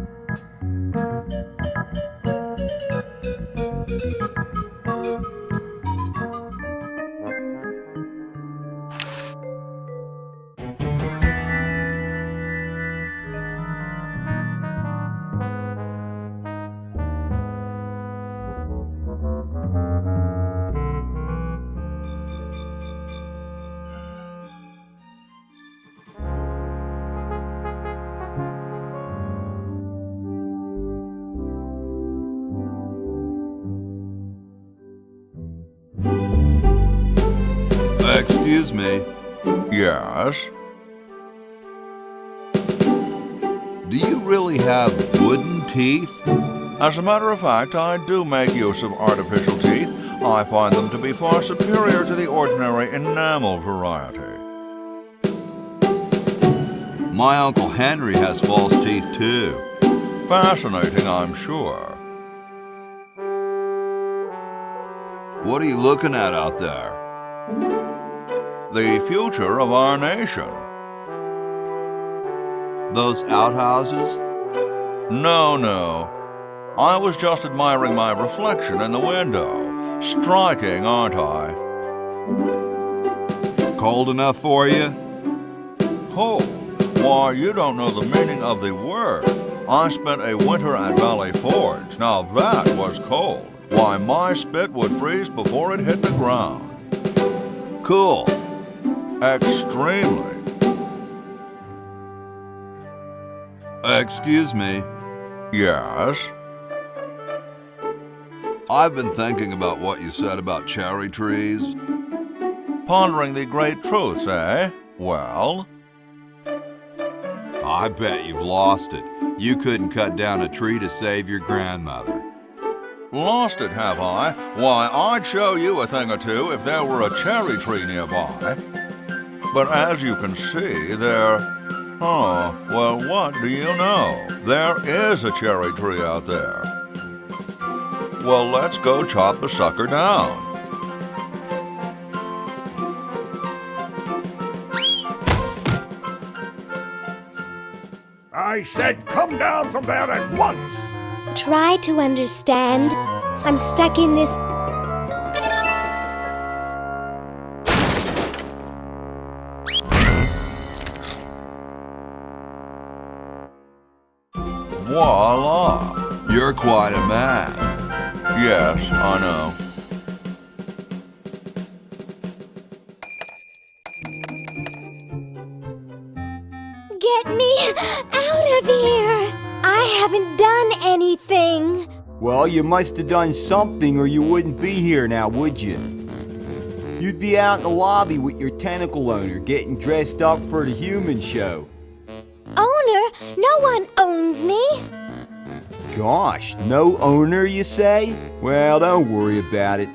Excuse me. Yes? Do you really have wooden teeth? As a matter of fact, I do make use of artificial teeth. I find them to be far superior to the ordinary enamel variety. My Uncle Henry has false teeth too. Fascinating, I'm sure. What are you looking at out there? The future of our nation. Those outhouses? No. I was just admiring my reflection in the window. Striking, aren't I? Cold enough for you? Cold? Why, you don't know the meaning of the word. I spent a winter at Valley Forge. Now that was cold. Why, my spit would freeze before it hit the ground. Cool. Extremely. Excuse me. Yes? I've been thinking about what you said about cherry trees. Pondering the great truths, eh? Well? I bet you've lost it. You couldn't cut down a tree to save your grandmother. Lost it, have I? Why, I'd show you a thing or two if there were a cherry tree nearby. But as you can see, Oh, well, what do you know? There is a cherry tree out there. Well, let's go chop the sucker down. I said come down from there at once! Try to understand. I'm stuck in this. Voila! You're quite a man. Yes, I know. Get me out of here! I haven't done anything. Well, you must have done something or you wouldn't be here now, would you? You'd be out in the lobby with your tentacle owner getting dressed up for the human show. Owner? No one owns me. Gosh, no owner, you say? Well, don't worry about it.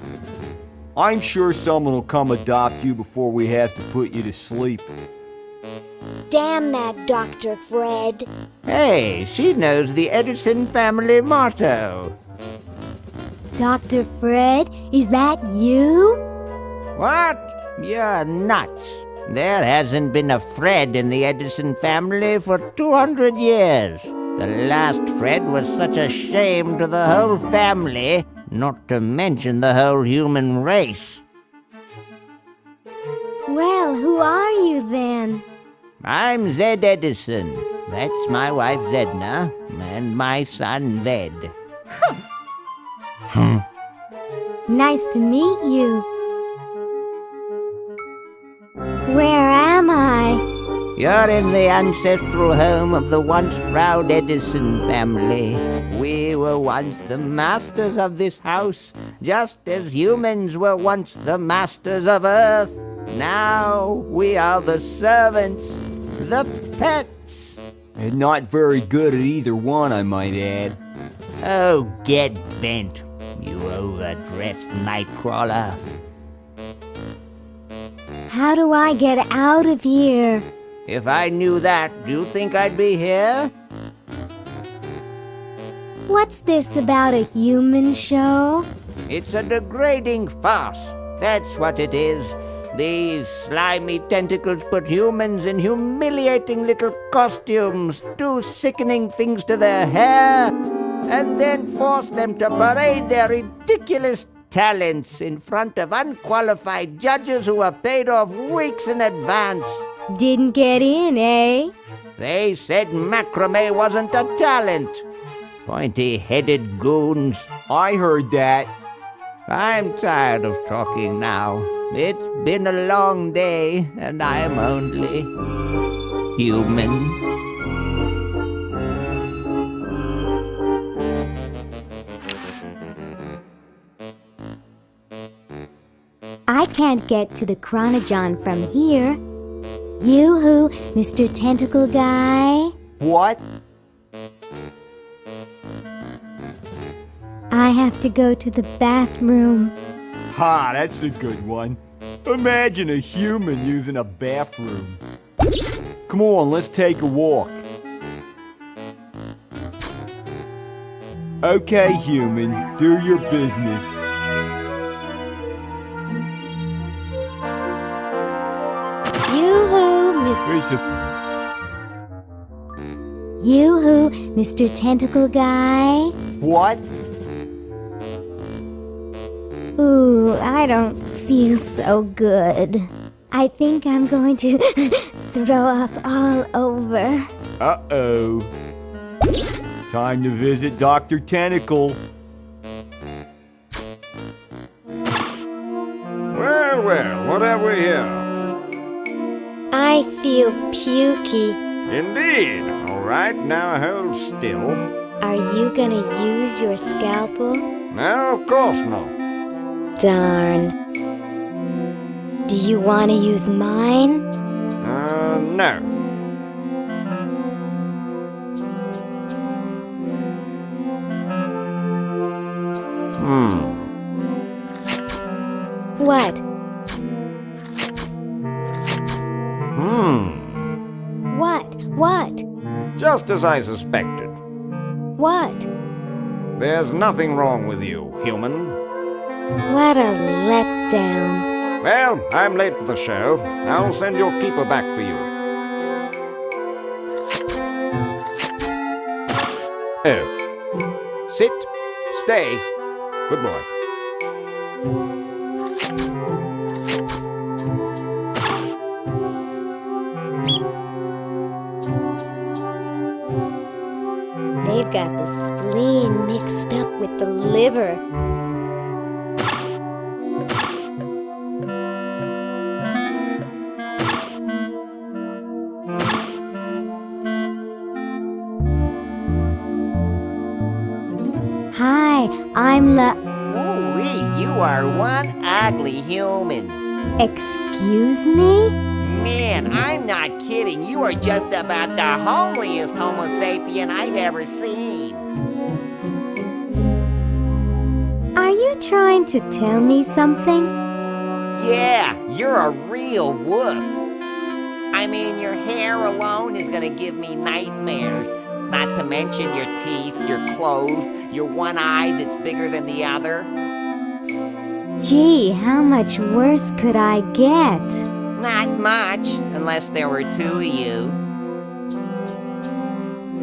I'm sure someone will come adopt you before we have to put you to sleep. Damn that Dr. Fred. Hey, she knows the Edison family motto. Dr. Fred, is that you? What? You're nuts. There hasn't been a Fred in the Edison family for 200 years. The last Fred was such a shame to the whole family, not to mention the whole human race. Well, who are you then? I'm Zed Edison. That's my wife Zedna, and my son Ved. Nice to meet you. Where am I? You're in the ancestral home of the once proud Edison family. We were once the masters of this house, just as humans were once the masters of Earth. Now we are the servants, the pets. And not very good at either one, I might add. Oh, get bent, you overdressed nightcrawler. How do I get out of here? If I knew that, do you think I'd be here? What's this about a human show? It's a degrading farce. That's what it is. These slimy tentacles put humans in humiliating little costumes, do sickening things to their hair, and then force them to parade their ridiculous talents in front of unqualified judges who are paid off weeks in advance. Didn't get in, eh? They said macrame wasn't a talent. Pointy-headed goons. I heard that. I'm tired of talking now. It's been a long day, and I'm only human. I can't get to the Chronogon from here. Yoo-hoo, Mr. Tentacle Guy. What? I have to go to the bathroom. Ha, that's a good one. Imagine a human using a bathroom. Come on, let's take a walk. Okay, human, do your business. Yoo-hoo, Yoo-hoo, Mr. Tentacle Guy. What? Ooh, I don't feel so good. I think I'm going to throw up all over. Uh-oh. Time to visit Dr. Tentacle. Well, well, what have we here? I feel pukey. Indeed. All right, now hold still. Are you gonna use your scalpel? No, of course not. Darn. Do you want to use mine? No. What? What? Just as I suspected. What? There's nothing wrong with you, human. What a letdown. Well, I'm late for the show. I'll send your keeper back for you. Oh. Sit. Stay. Good boy. They've got the spleen mixed up with the liver. Hi. Hi, I'm Ooh-wee, you are one ugly human. Excuse me? Man, I'm not kidding. You are just about the homeliest Homo sapien I've ever seen. Are you trying to tell me something? Yeah, you're a real wolf. I mean, your hair alone is gonna give me nightmares. Not to mention your teeth, your clothes, your one eye that's bigger than the other. Gee, how much worse could I get? Not much, unless there were two of you.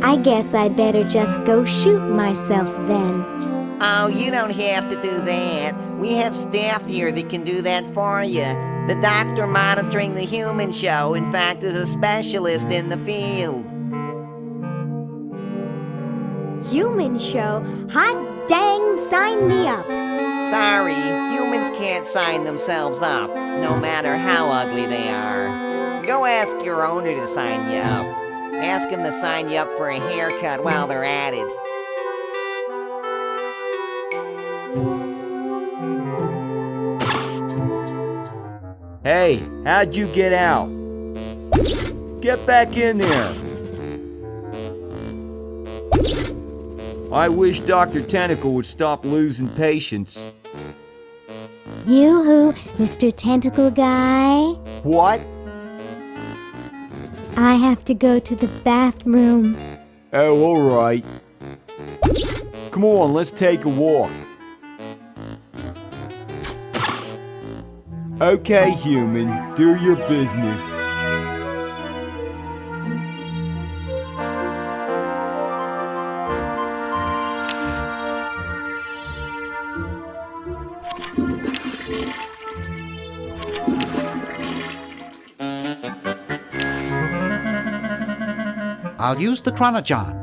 I guess I'd better just go shoot myself then. Oh, you don't have to do that. We have staff here that can do that for you. The doctor monitoring the human show, in fact, is a specialist in the field. Human show? Hot dang, sign me up! Sorry, humans can't sign themselves up, no matter how ugly they are. Go ask your owner to sign you up. Ask him to sign you up for a haircut while they're at it. Hey, how'd you get out? Get back in there. I wish Dr. Tentacle would stop losing patience. Yoo-hoo, Mr. Tentacle Guy. What? I have to go to the bathroom. Oh, all right. Come on, let's take a walk. Okay, human, do your business. I'll use the Chronojon.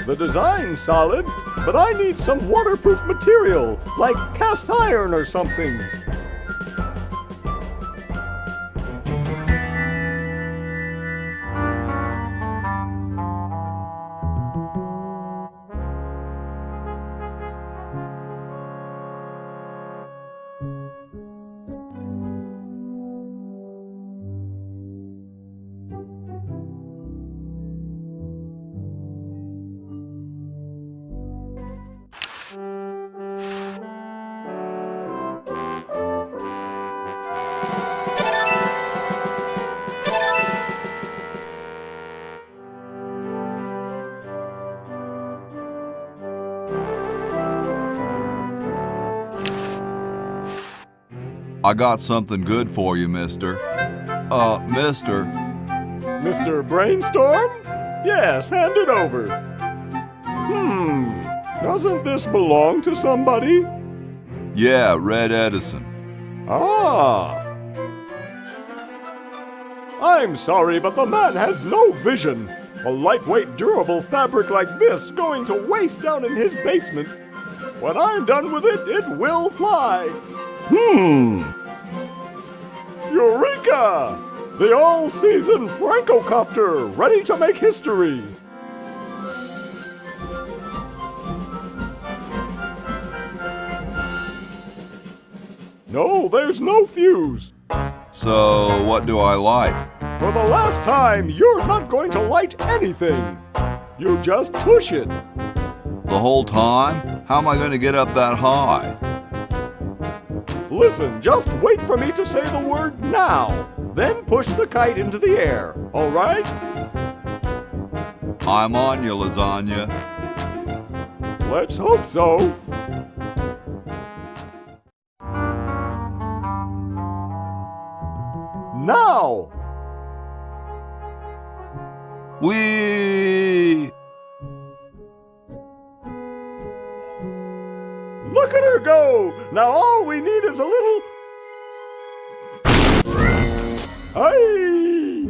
The design's solid, but I need some waterproof material, like cast iron or something. I got something good for you, mister. Mister. Mr. Brainstorm? Yes, hand it over. Doesn't this belong to somebody? Yeah, Red Edison. Ah. I'm sorry, but the man has no vision. A lightweight, durable fabric like this going to waste down in his basement. When I'm done with it, it will fly. Eureka! The all-season Francocopter, ready to make history. No, there's no fuse. So, what do I light? For the last time, you're not going to light anything. You just push it. The whole time? How am I going to get up that high? Listen, just wait for me to say the word now. Then push the kite into the air, all right? I'm on you, lasagna. Let's hope so. Now! Whee! Look at her go! Now all we need is a little... Aye!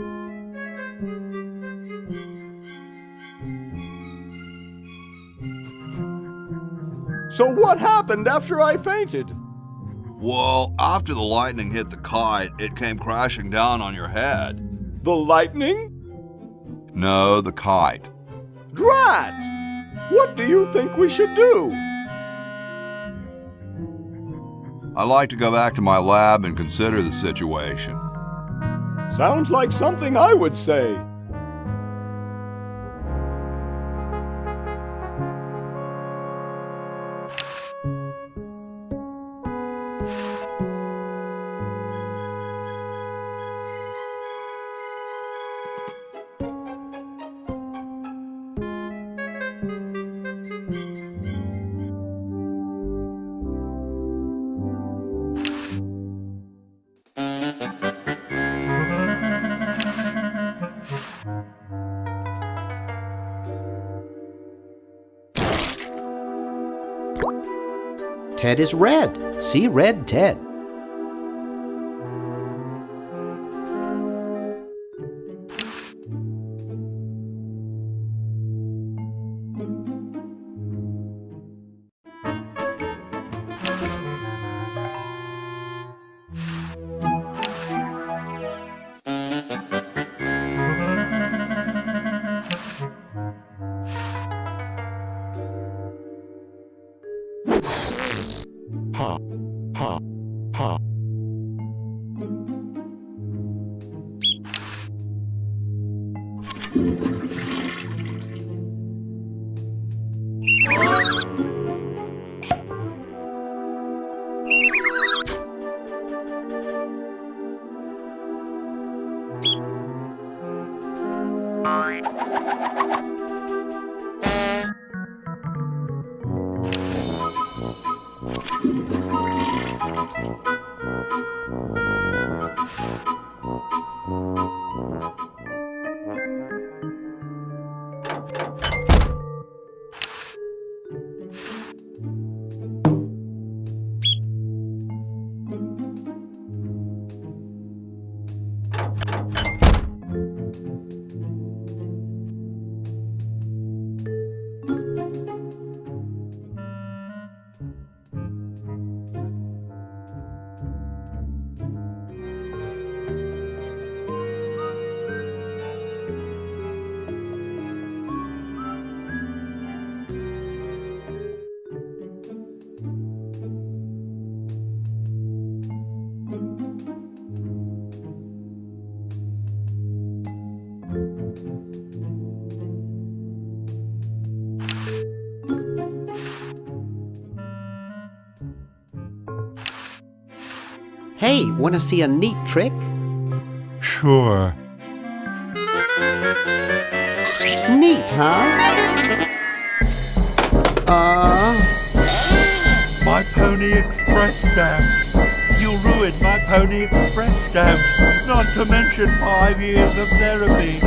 So what happened after I fainted? Well, after the lightning hit the kite, it came crashing down on your head. The lightning? No, the kite. Drat! What do you think we should do? I'd like to go back to my lab and consider the situation. Sounds like something I would say. Ted is red. See red Ted. Hey, wanna see a neat trick? Sure. Neat, huh? My Pony Express stamp. You ruined my Pony Express stamp. Not to mention 5 years of therapy.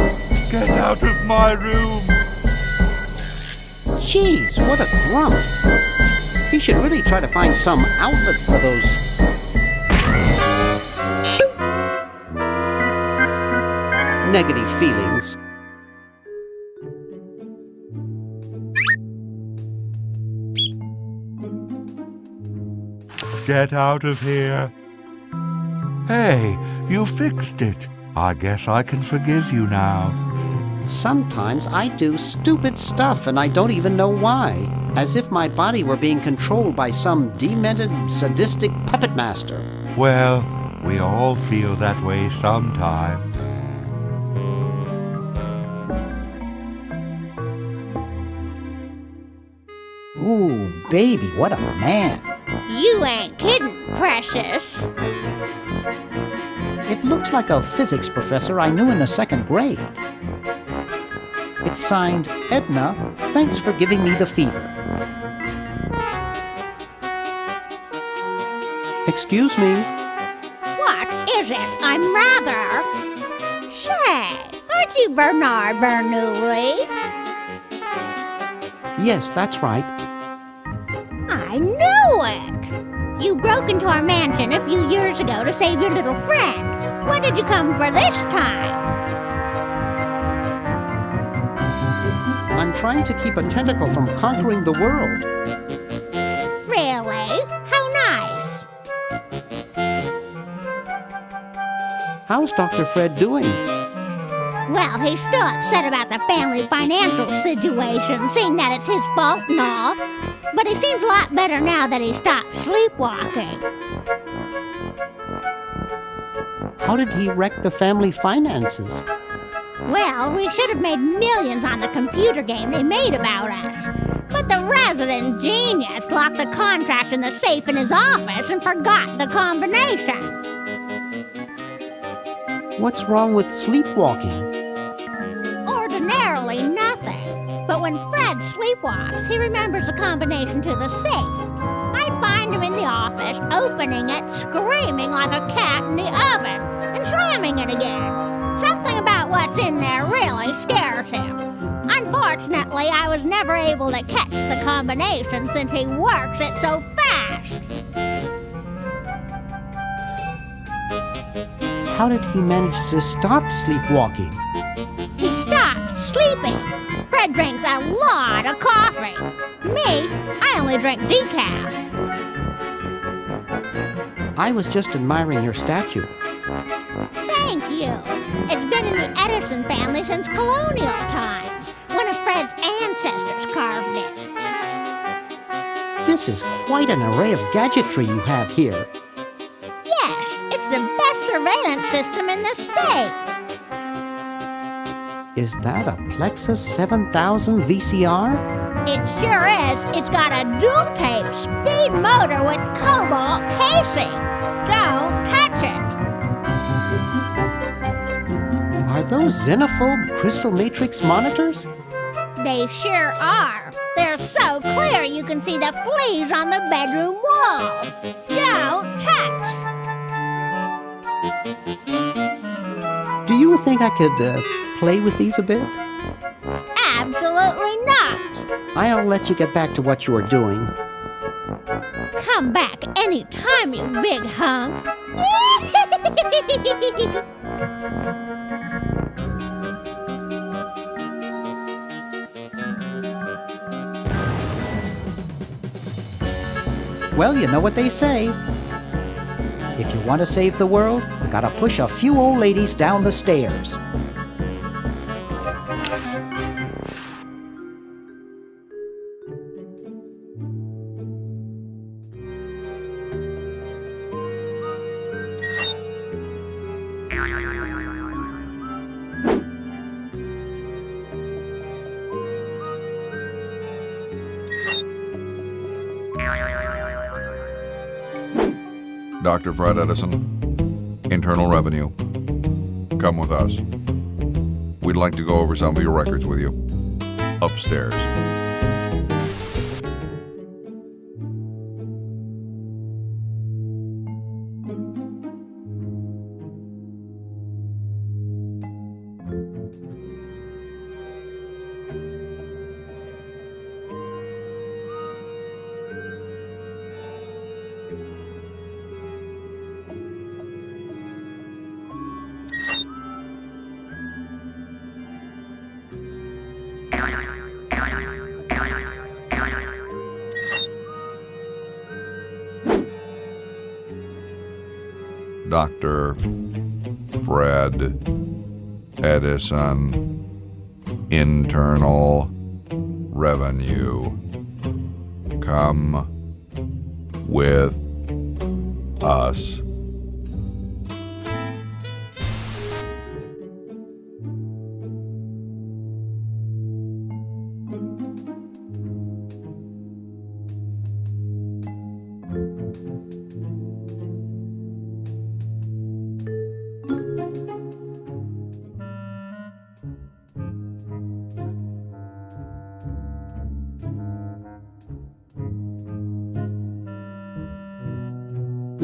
Get out of my room. Jeez, what a grump. He should really try to find some outlet for those... negative feelings. Get out of here. Hey, you fixed it. I guess I can forgive you now. Sometimes I do stupid stuff and I don't even know why. As if my body were being controlled by some demented, sadistic puppet master. Well, We all feel that way sometimes. Ooh, baby, what a man. You ain't kidding, precious. It looks like a physics professor I knew in the 2nd grade. It's signed, Edna, thanks for giving me the fever. Excuse me. What is it? I'm rather... Say, aren't you Bernard Bernoulli? Yes, that's right. I knew it! You broke into our mansion a few years ago to save your little friend. What did you come for this time? I'm trying to keep a tentacle from conquering the world. Really? How nice. How's Dr. Fred doing? Well, he's still upset about the family financial situation, seeing that it's his fault and all. But he seems a lot better now that he stopped sleepwalking. How did he wreck the family finances? Well, we should have made millions on the computer game they made about us. But the resident genius locked the contract in the safe in his office and forgot the combination. What's wrong with sleepwalking? Ordinarily nothing. But when Fred sleepwalks, he remembers the combination to the safe. I'd find him in the office, opening it, screaming like a cat in the oven, and slamming it again. Something about what's in there really scares him. Unfortunately, I was never able to catch the combination since he works it so fast. How did he manage to stop sleepwalking? He stopped sleeping. Fred drinks a lot of coffee. Me, I only drink decaf. I was just admiring your statue. Thank you. It's been in the Edison family since colonial times. One of Fred's ancestors carved it. This is quite an array of gadgetry you have here. Yes, it's the best surveillance system in the state. Is that a Plexus 7000 VCR? It sure is. It's got a dual-tape speed motor with cobalt casing. Don't touch it. Are those xenophobe crystal matrix monitors? They sure are. They're so clear you can see the fleas on the bedroom walls. Don't touch. Do you think I could play with these a bit? Absolutely not. I'll let you get back to what you were doing. Come back anytime, you big hunk. Well, you know what they say. If you want to save the world, you gotta push a few old ladies down the stairs. Dr. Fred Edison, Internal Revenue. Come with us. We'd like to go over some of your records with you. Upstairs. Dr. Fred Edison, Internal Revenue. Come with us.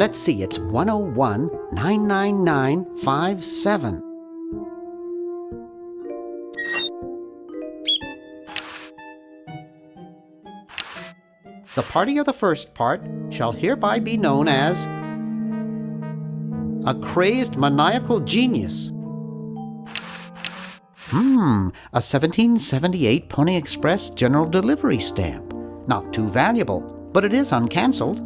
Let's see, it's 101-99957. The party of the first part shall hereby be known as a crazed maniacal genius. A 1778 Pony Express General Delivery stamp. Not too valuable, but it is uncancelled.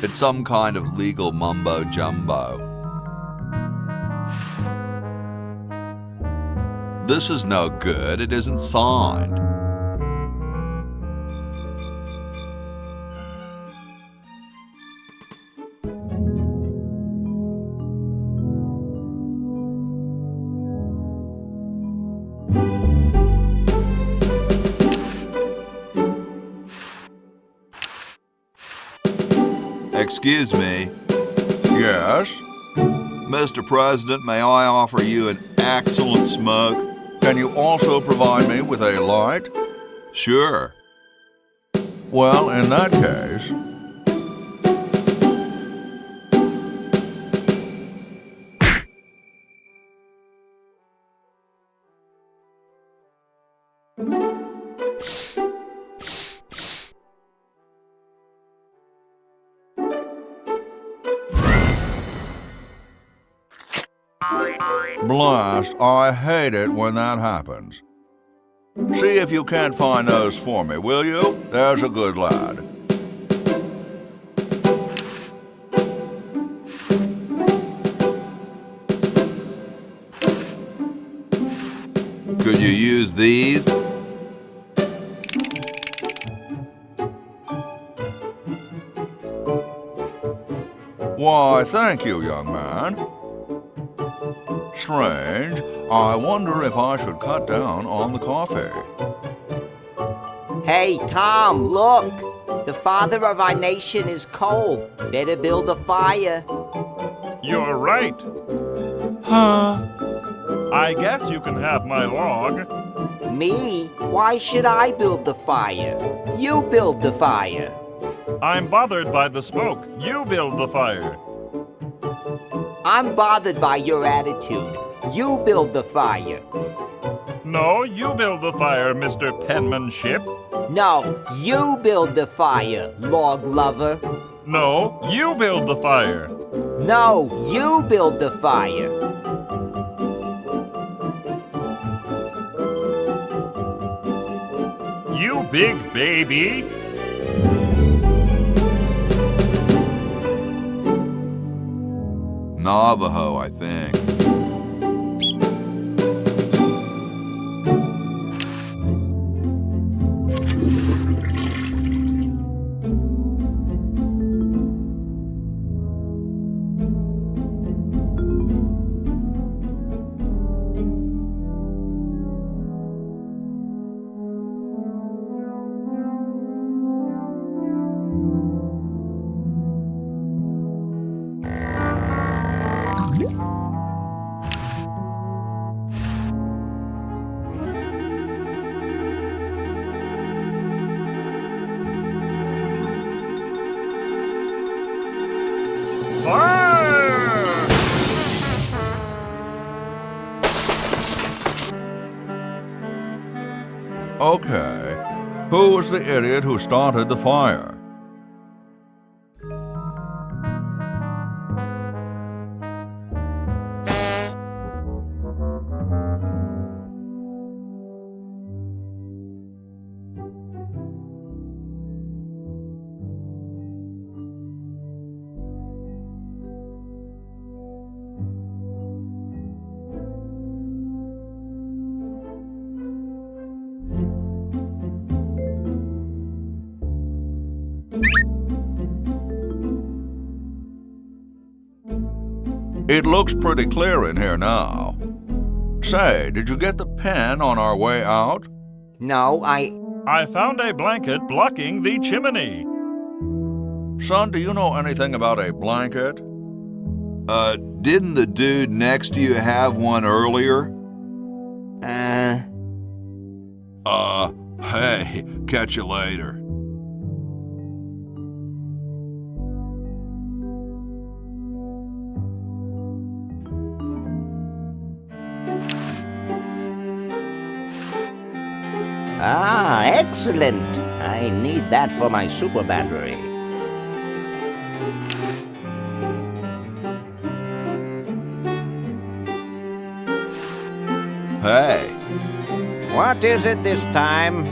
It's some kind of legal mumbo jumbo. This is no good. It isn't signed. Excuse me. Yes? Mr. President, may I offer you an excellent smoke? Can you also provide me with a light? Sure. Well, in that case... Blast, I hate it when that happens. See if you can't find those for me, will you? There's a good lad. Could you use these? Why, thank you, young man. Strange. I wonder if I should cut down on the coffee. Hey, Tom, look! The father of our nation is cold. Better build a fire. You're right. Huh? I guess you can have my log. Me? Why should I build the fire? You build the fire. I'm bothered by the smoke. You build the fire. I'm bothered by your attitude. You build the fire. No, you build the fire, Mr. Penmanship. No, you build the fire, log lover. No, you build the fire. No, you build the fire. You big baby. Navajo, I think. Okay. Who was the idiot who started the fire? It looks pretty clear in here now. Say, did you get the pen on our way out? No, I found a blanket blocking the chimney. Son, do you know anything about a blanket? Didn't the dude next to you have one earlier? Hey, catch you later. Ah, excellent. I need that for my super battery. Hey. What is it this time?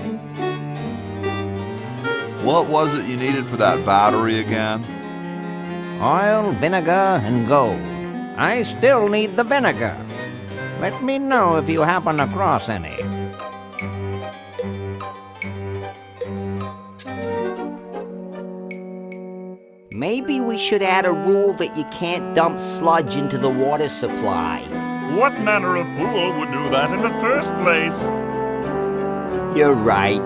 What was it you needed for that battery again? Oil, vinegar, and gold. I still need the vinegar. Let me know if you happen across any. Maybe we should add a rule that you can't dump sludge into the water supply. What manner of fool would do that in the first place? You're right.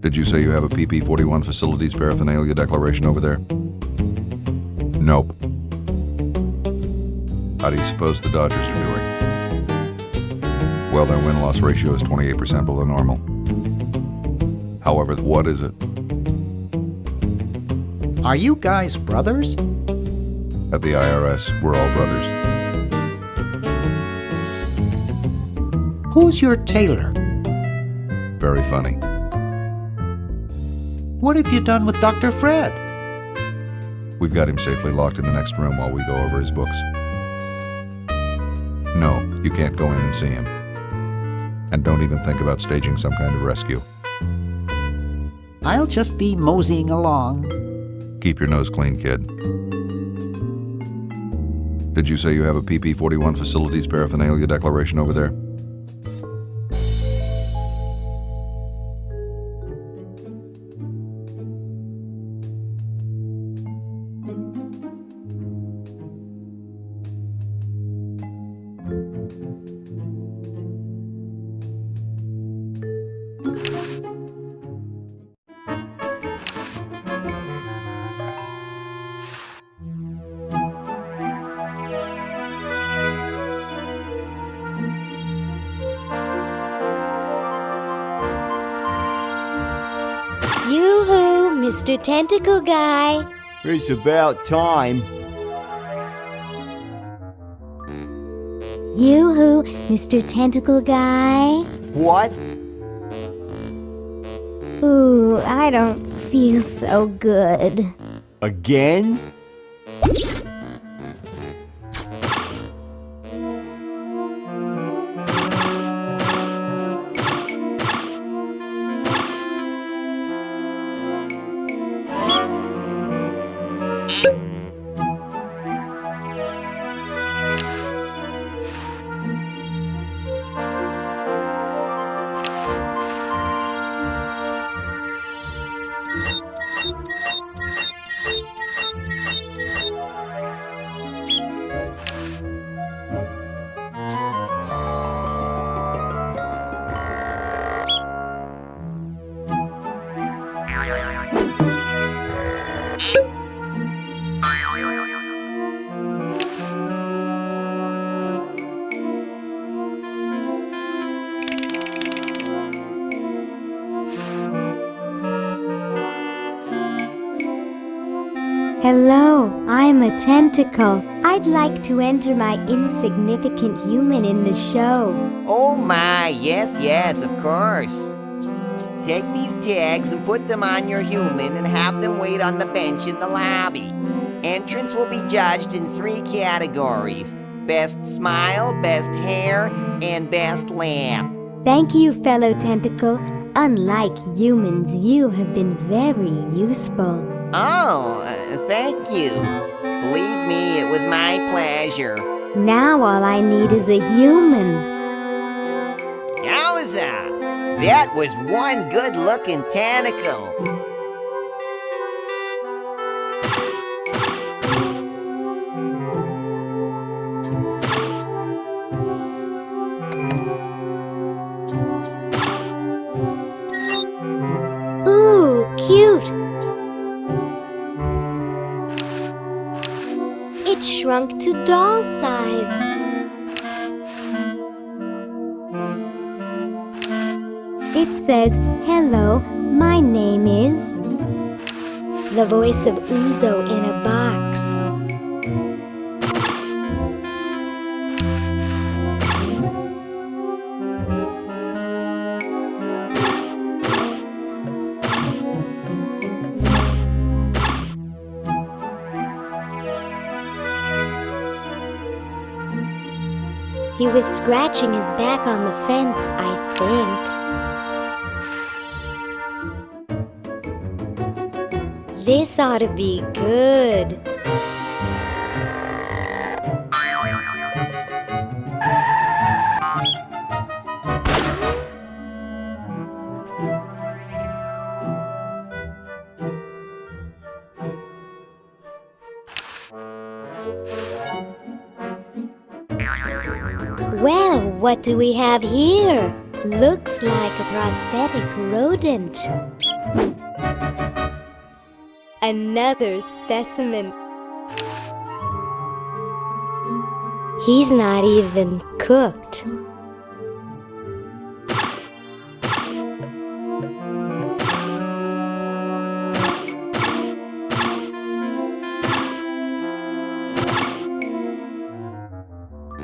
Did you say you have a PP-41 facilities paraphernalia declaration over there? Nope. How do you suppose the Dodgers are doing? Well, their win-loss ratio is 28% below normal. However, what is it? Are you guys brothers? At the IRS, we're all brothers. Who's your tailor? Very funny. What have you done with Dr. Fred? We've got him safely locked in the next room while we go over his books. No, you can't go in and see him. And don't even think about staging some kind of rescue. I'll just be moseying along. Keep your nose clean, kid. Did you say you have a PP-41 facilities paraphernalia declaration over there? Yoo-hoo, Mr. Tentacle Guy. It's about time. Yoo-hoo, Mr. Tentacle Guy. What? Ooh, I don't feel so good. Again? Hello, I'm a tentacle. I'd like to enter my insignificant human in the show. Oh my, yes, of course. Take these tags and put them on your human and have them wait on the bench in the lobby. Entrance will be judged in 3 categories: best smile, best hair, and best laugh. Thank you, fellow tentacle. Unlike humans, you have been very useful. Oh, thank you. Believe me, it was my pleasure. Now all I need is a human. Yowza! That was one good-looking tentacle. Ooh, cute. It shrunk to doll size. It says, "Hello, my name is..." The voice of Uzo in a box. He was scratching his back on the fence, I think. This ought to be good. Well, what do we have here? Looks like a prosthetic rodent. Another specimen. He's not even cooked.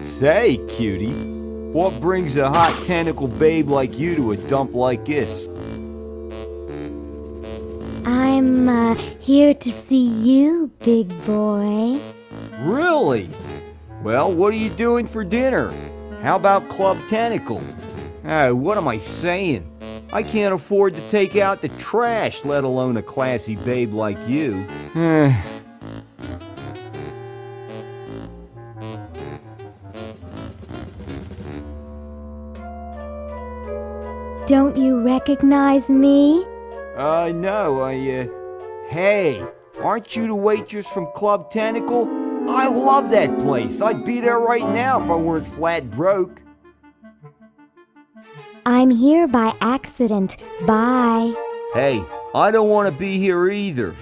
Say, cutie, what brings a hot tentacle babe like you to a dump like this? I'm I'm here to see you, big boy. Really? Well, what are you doing for dinner? How about Club Tentacle? What am I saying? I can't afford to take out the trash, let alone a classy babe like you. Don't you recognize me? No, Hey, aren't you the waitress from Club Tentacle? I love that place. I'd be there right now if I weren't flat broke. I'm here by accident. Bye. Hey, I don't want to be here either.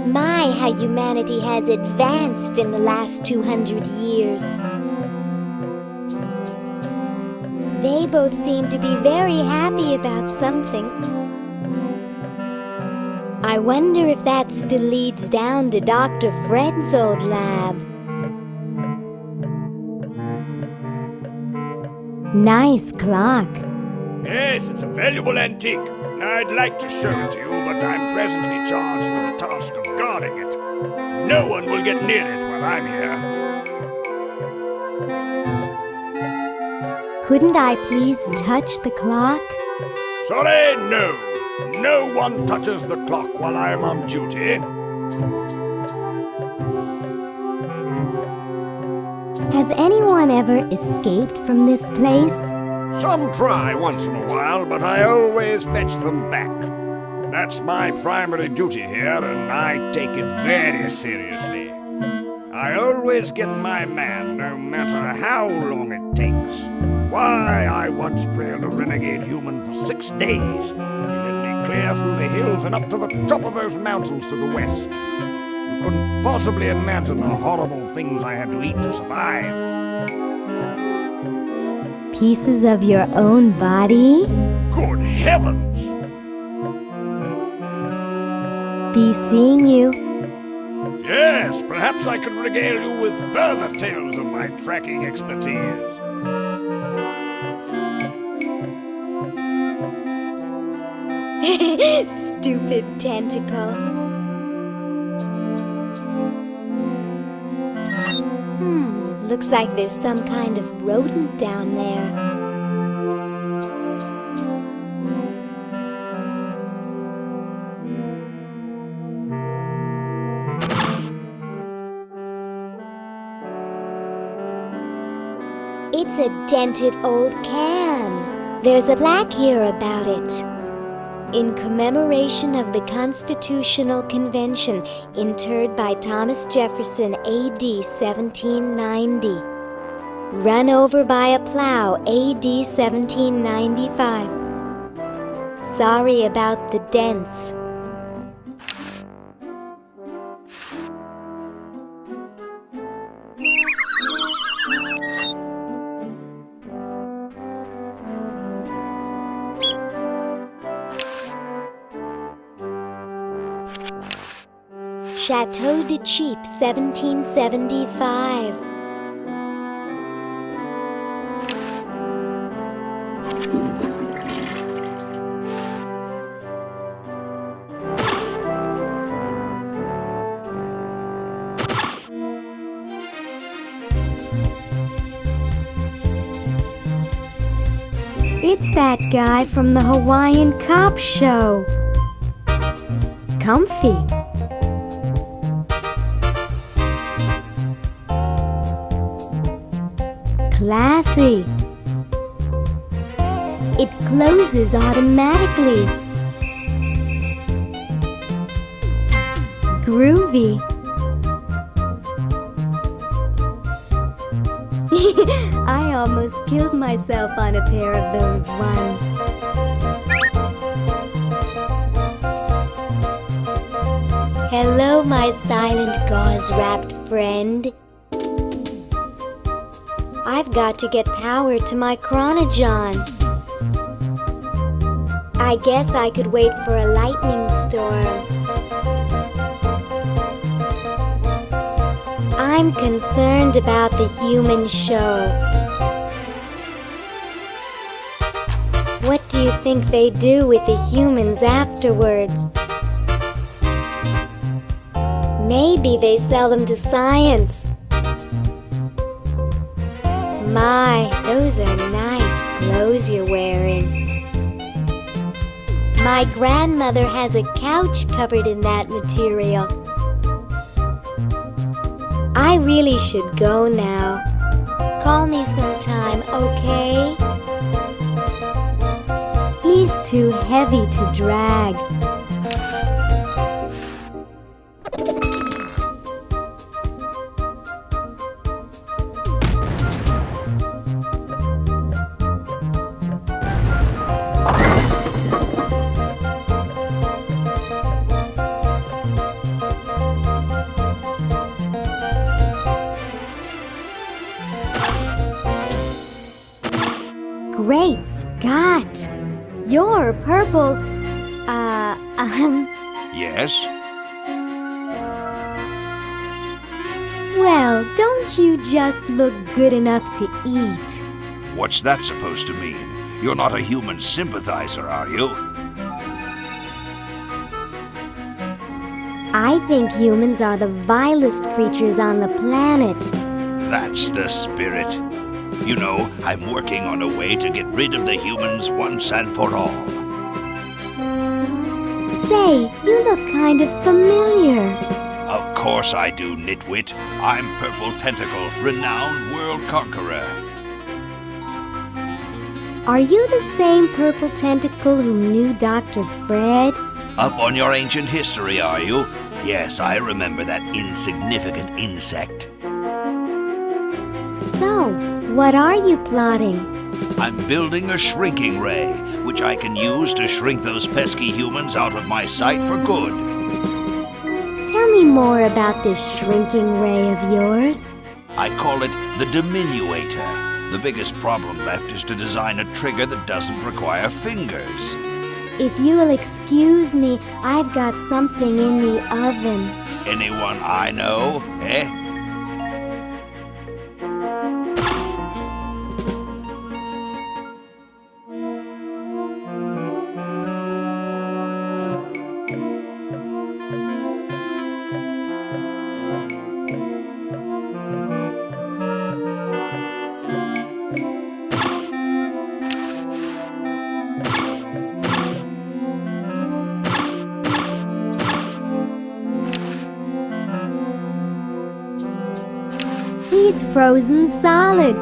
My, how humanity has advanced in the last 200 years. They both seem to be very happy about something. I wonder if that still leads down to Dr. Fred's old lab. Nice clock. Yes, it's a valuable antique. I'd like to show it to you, but I'm presently charged with the task of guarding it. No one will get near it while I'm here. Couldn't I please touch the clock? Sorry, no. No one touches the clock while I'm on duty. Has anyone ever escaped from this place? Some try once in a while, but I always fetch them back. That's my primary duty here, and I take it very seriously. I always get my man, no matter how long it takes. Why, I once trailed a renegade human for 6 days. He led me clear through the hills and up to the top of those mountains to the west. You couldn't possibly imagine the horrible things I had to eat to survive. Pieces of your own body? Good heavens! Be seeing you. Yes, perhaps I could regale you with further tales of my tracking expertise. Stupid tentacle. Looks like there's some kind of rodent down there. It's a dented old can. There's a plaque here about it. In commemoration of the Constitutional Convention, interred by Thomas Jefferson, A.D. 1790. Run over by a plow, A.D. 1795. Sorry about the dents. Chateau de Cheap, 1775. It's that guy from the Hawaiian Cop Show. Comfy. Classy. It closes automatically. Groovy. I almost killed myself on a pair of those once. Hello, my silent gauze-wrapped friend. I've got to get power to my chronogon. I guess I could wait for a lightning storm. I'm concerned about the human show. What do you think they do with the humans afterwards? Maybe they sell them to science. My, those are nice clothes you're wearing. My grandmother has a couch covered in that material. I really should go now. Call me sometime, okay? He's too heavy to drag. Great Scott! You're purple. Yes? Well, don't you just look good enough to eat? What's that supposed to mean? You're not a human sympathizer, are you? I think humans are the vilest creatures on the planet. That's the spirit. You know, I'm working on a way to get rid of the humans once and for all. Say, you look kind of familiar. Of course I do, nitwit. I'm Purple Tentacle, renowned world conqueror. Are you the same Purple Tentacle who knew Dr. Fred? Up on your ancient history, are you? Yes, I remember that insignificant insect. So, what are you plotting? I'm building a shrinking ray, which I can use to shrink those pesky humans out of my sight for good. Tell me more about this shrinking ray of yours. I call it the diminuator. The biggest problem left is to design a trigger that doesn't require fingers. If you'll excuse me, I've got something in the oven. Anyone I know, eh? He's frozen solid.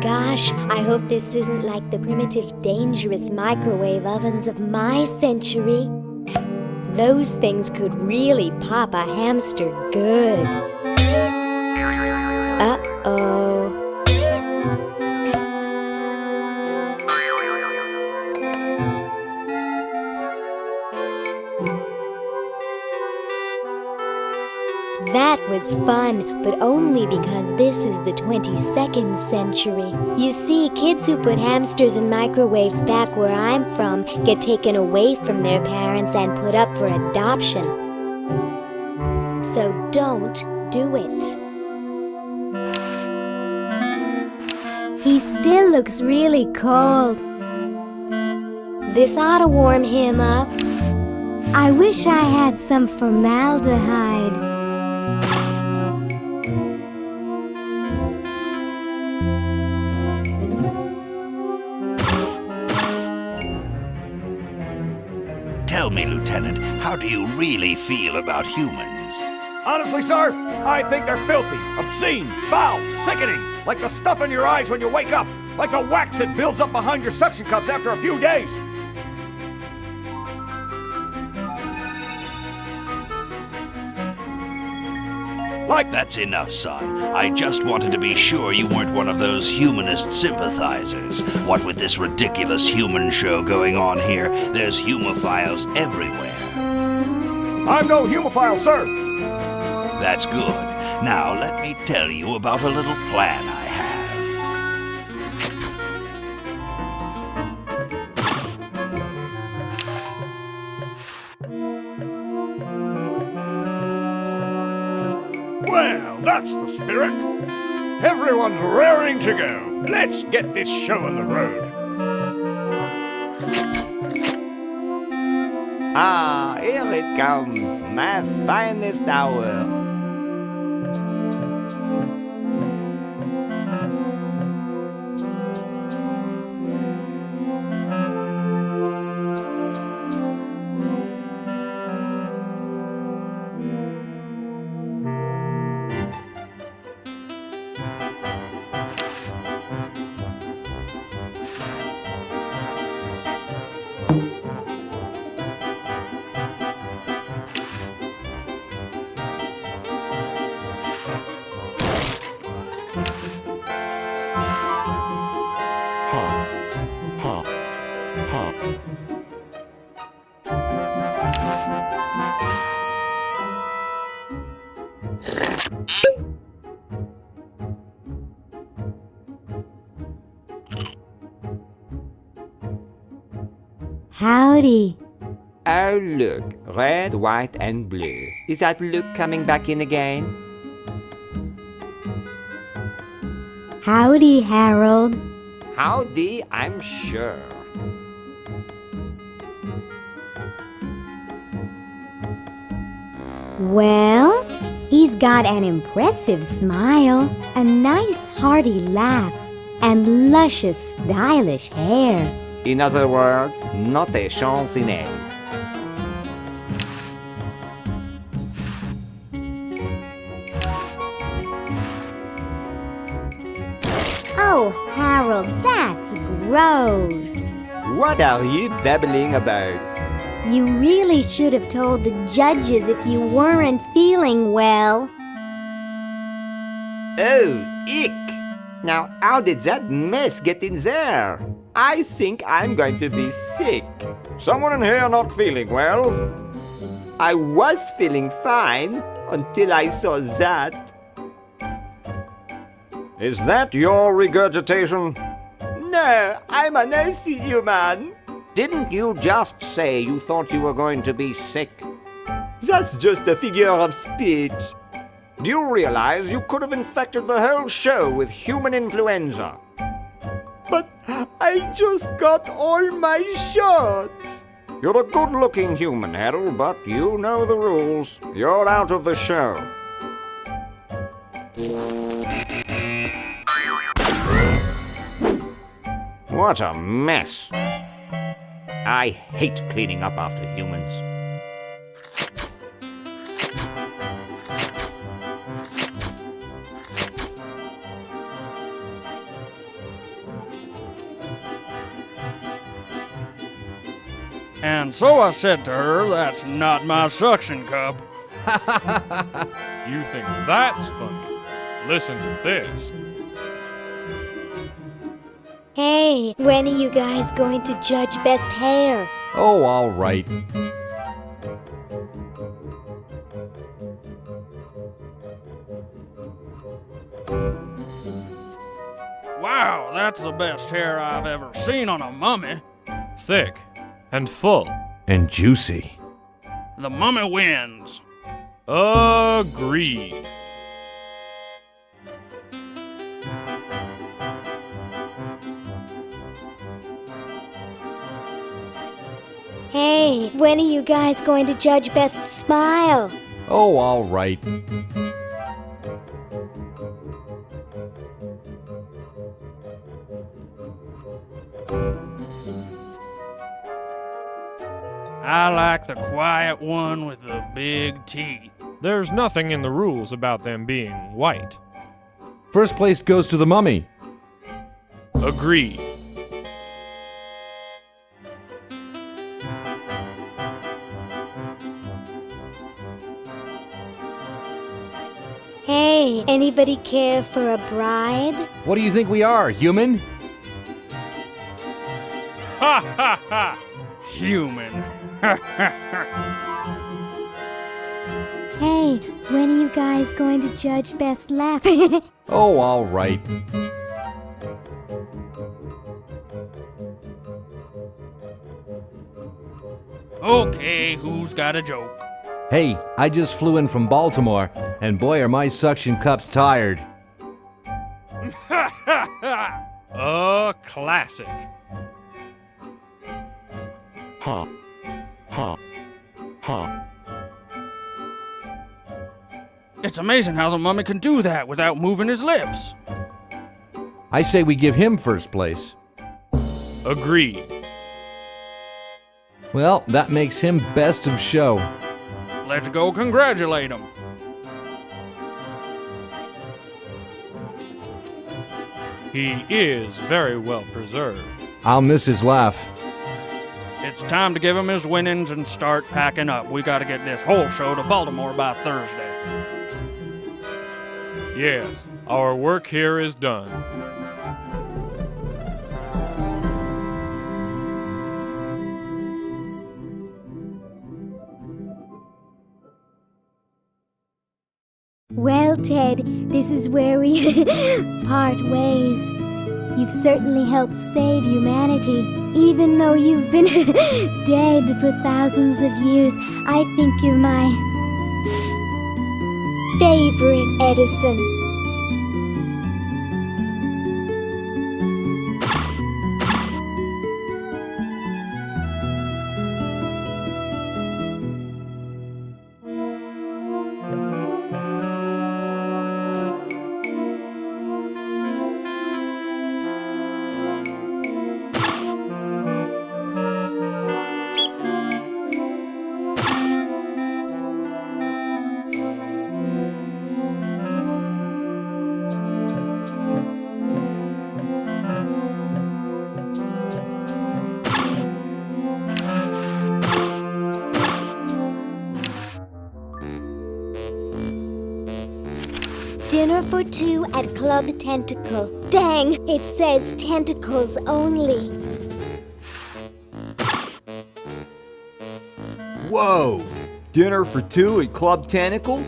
Gosh, I hope this isn't like the primitive, dangerous microwave ovens of my century. Those things could really pop a hamster good. Uh-oh. That was fun, but only because this is the 22nd century. You see, kids who put hamsters in microwaves back where I'm from get taken away from their parents and put up for adoption. So don't do it. He still looks really cold. This ought to warm him up. I wish I had some formaldehyde. Tell me, Lieutenant, how do you really feel about humans? Honestly, sir, I think they're filthy, obscene, foul, sickening, like the stuff in your eyes when you wake up, like the wax that builds up behind your suction cups after a few days. That's enough, son. I just wanted to be sure you weren't one of those humanist sympathizers. What with this ridiculous human show going on here, there's humophiles everywhere. I'm no humophile, sir. That's good. Now let me tell you about a little plan I have. Well, that's the spirit. Everyone's raring to go. Let's get this show on the road. Ah, here it comes, my finest hour. Howdy. Oh, look. Red, white, and blue. Is that look coming back in again? Howdy, Harold. Howdy, I'm sure. Well, he's got an impressive smile, a nice hearty laugh, and luscious, stylish hair. In other words, not a chance in hell. Oh, Harold, that's gross. What are you babbling about? You really should have told the judges if you weren't feeling well. Oh, ick! Now, how did that mess get in there? I think I'm going to be sick. Someone in here not feeling well? I was feeling fine until I saw that. Is that your regurgitation? No, I'm an healthy human. Didn't you just say you thought you were going to be sick? That's just a figure of speech. Do you realize you could have infected the whole show with human influenza? But I just got all my shots. You're a good-looking human, Harold, but you know the rules. You're out of the show. What a mess. I hate cleaning up after humans. And so I said to her, that's not my suction cup. You think that's funny? Listen to this. Hey, when are you guys going to judge best hair? Oh, all right. Wow, that's the best hair I've ever seen on a mummy. Thick and full. And juicy. The mummy wins. Agreed. Hey, when are you guys going to judge best smile? Oh, all right. I like the quiet one with the big teeth. There's nothing in the rules about them being white. First place goes to the mummy. Agreed. Hey, anybody care for a bride? What do you think we are, human? Ha ha ha! Human. Hey, when are you guys going to judge best laugh? Oh, all right. Okay, who's got a joke? Hey, I just flew in from Baltimore, and boy are my suction cups tired. A classic. Ha. Ha. Ha. It's amazing how the mummy can do that without moving his lips. I say we give him first place. Agreed. Well, that makes him best of show. Let's go congratulate him. He is very well preserved. I'll miss his laugh. It's time to give him his winnings and start packing up. We gotta get this whole show to Baltimore by Thursday. Yes, our work here is done. Well, Ted, this is where we part ways. You've certainly helped save humanity. Even though you've been dead for thousands of years, I think you're my favorite Edison. Dinner for two at Club Tentacle. Dang, it says tentacles only. Whoa! Dinner for two at Club Tentacle?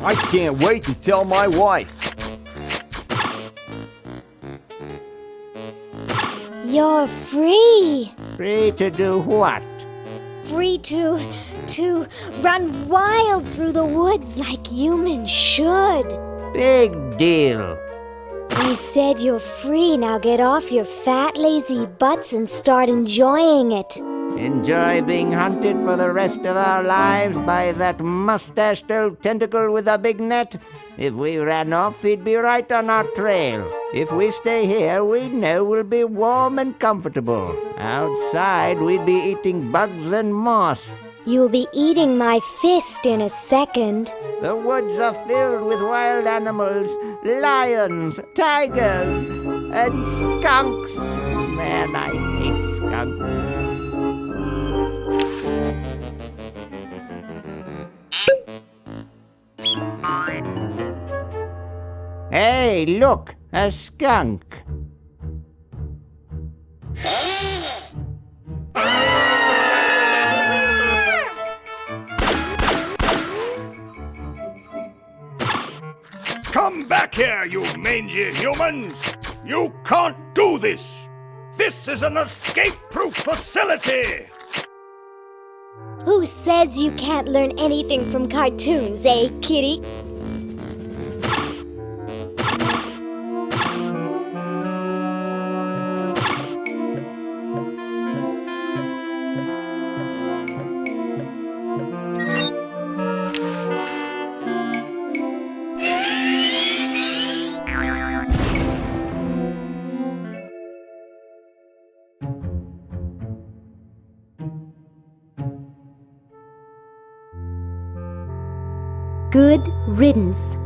I can't wait to tell my wife. You're free! Free to do what? Free to run wild through the woods like humans should. Big deal. I said you're free, now get off your fat, lazy butts and start enjoying it. Enjoy being hunted for the rest of our lives by that mustached old tentacle with a big net? If we ran off, he'd be right on our trail. If we stay here, we know we'll be warm and comfortable. Outside, we'd be eating bugs and moss. You'll be eating my fist in a second. The woods are filled with wild animals, lions, tigers, and skunks. Man, I hate skunks. Hey, look, a skunk. Come back here, you mangy humans! You can't do this! This is an escape-proof facility! Who says you can't learn anything from cartoons, eh, kitty? Good riddance.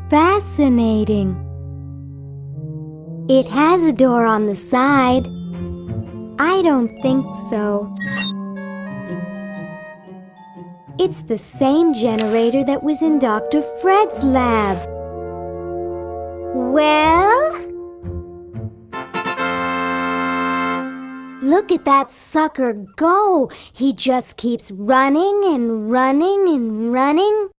Fascinating. It has a door on the side. I don't think so. It's the same generator that was in Dr. Fred's lab. Well? Look at that sucker go! He just keeps running and running and running.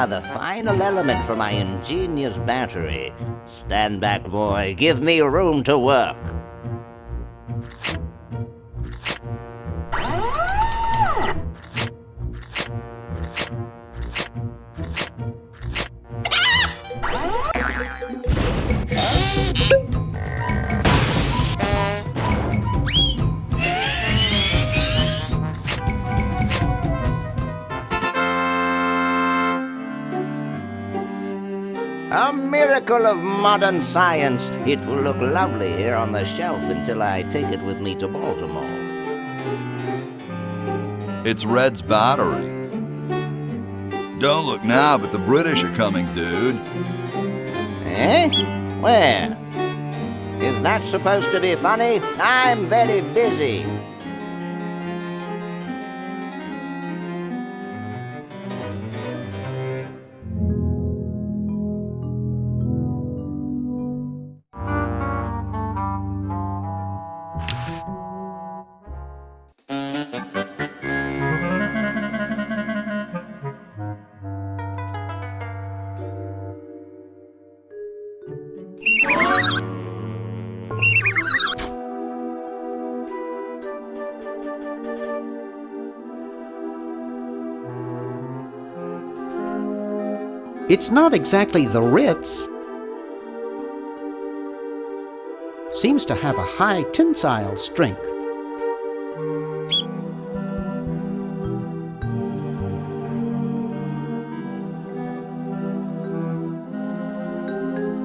The final element for my ingenious battery. Stand back, boy. Give me room to work. A miracle of modern science. It will look lovely here on the shelf until I take it with me to Baltimore. It's Red's battery. Don't look now, but the British are coming, dude. Eh? Where? Is that supposed to be funny? I'm very busy. It's not exactly the Ritz. Seems to have a high tensile strength.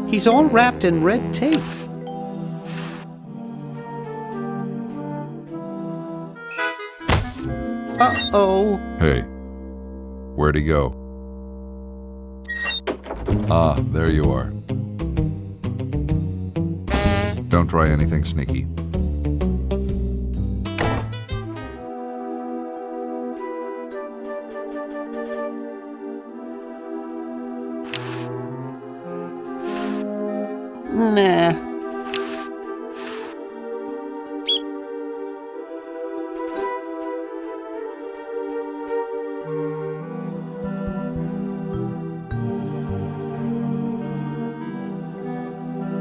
He's all wrapped in red tape. Uh-oh. Hey, where'd he go? Ah, there you are. Don't try anything sneaky. Nah.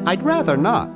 I'd rather not.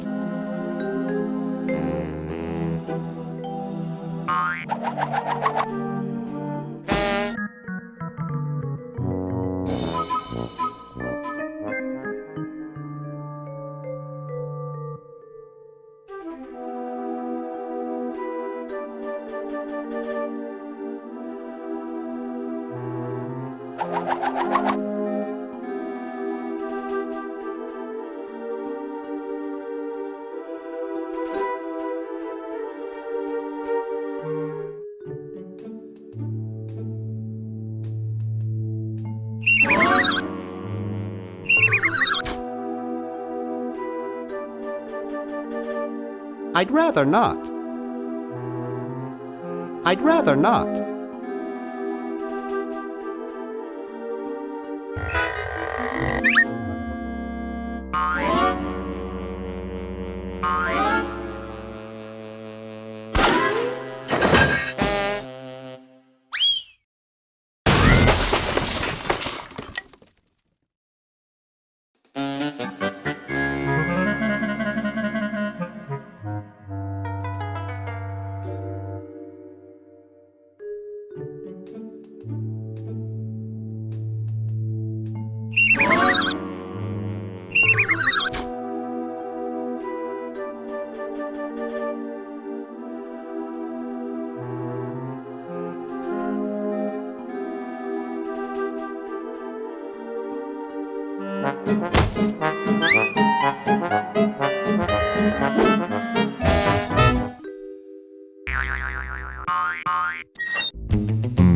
I'd rather not. I'd rather not.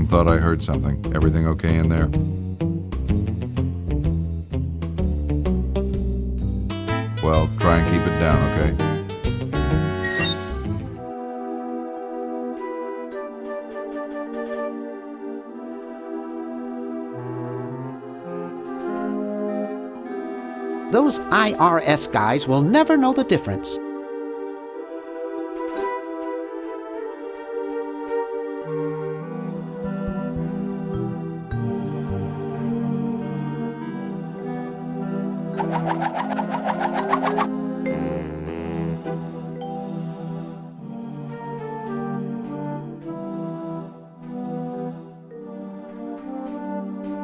Thought I heard something. Everything okay in there? Well, try and keep it down, okay? Those IRS guys will never know the difference.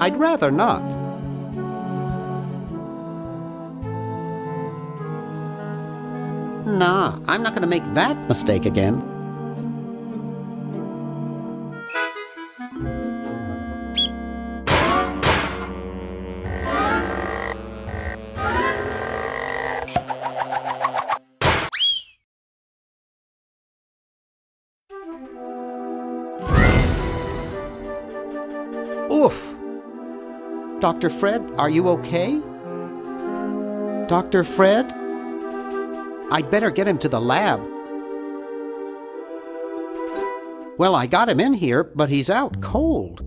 I'd rather not. Nah, I'm not going to make that mistake again. Oof! Dr. Fred, are you okay? Dr. Fred? I'd better get him to the lab. Well, I got him in here, but he's out cold.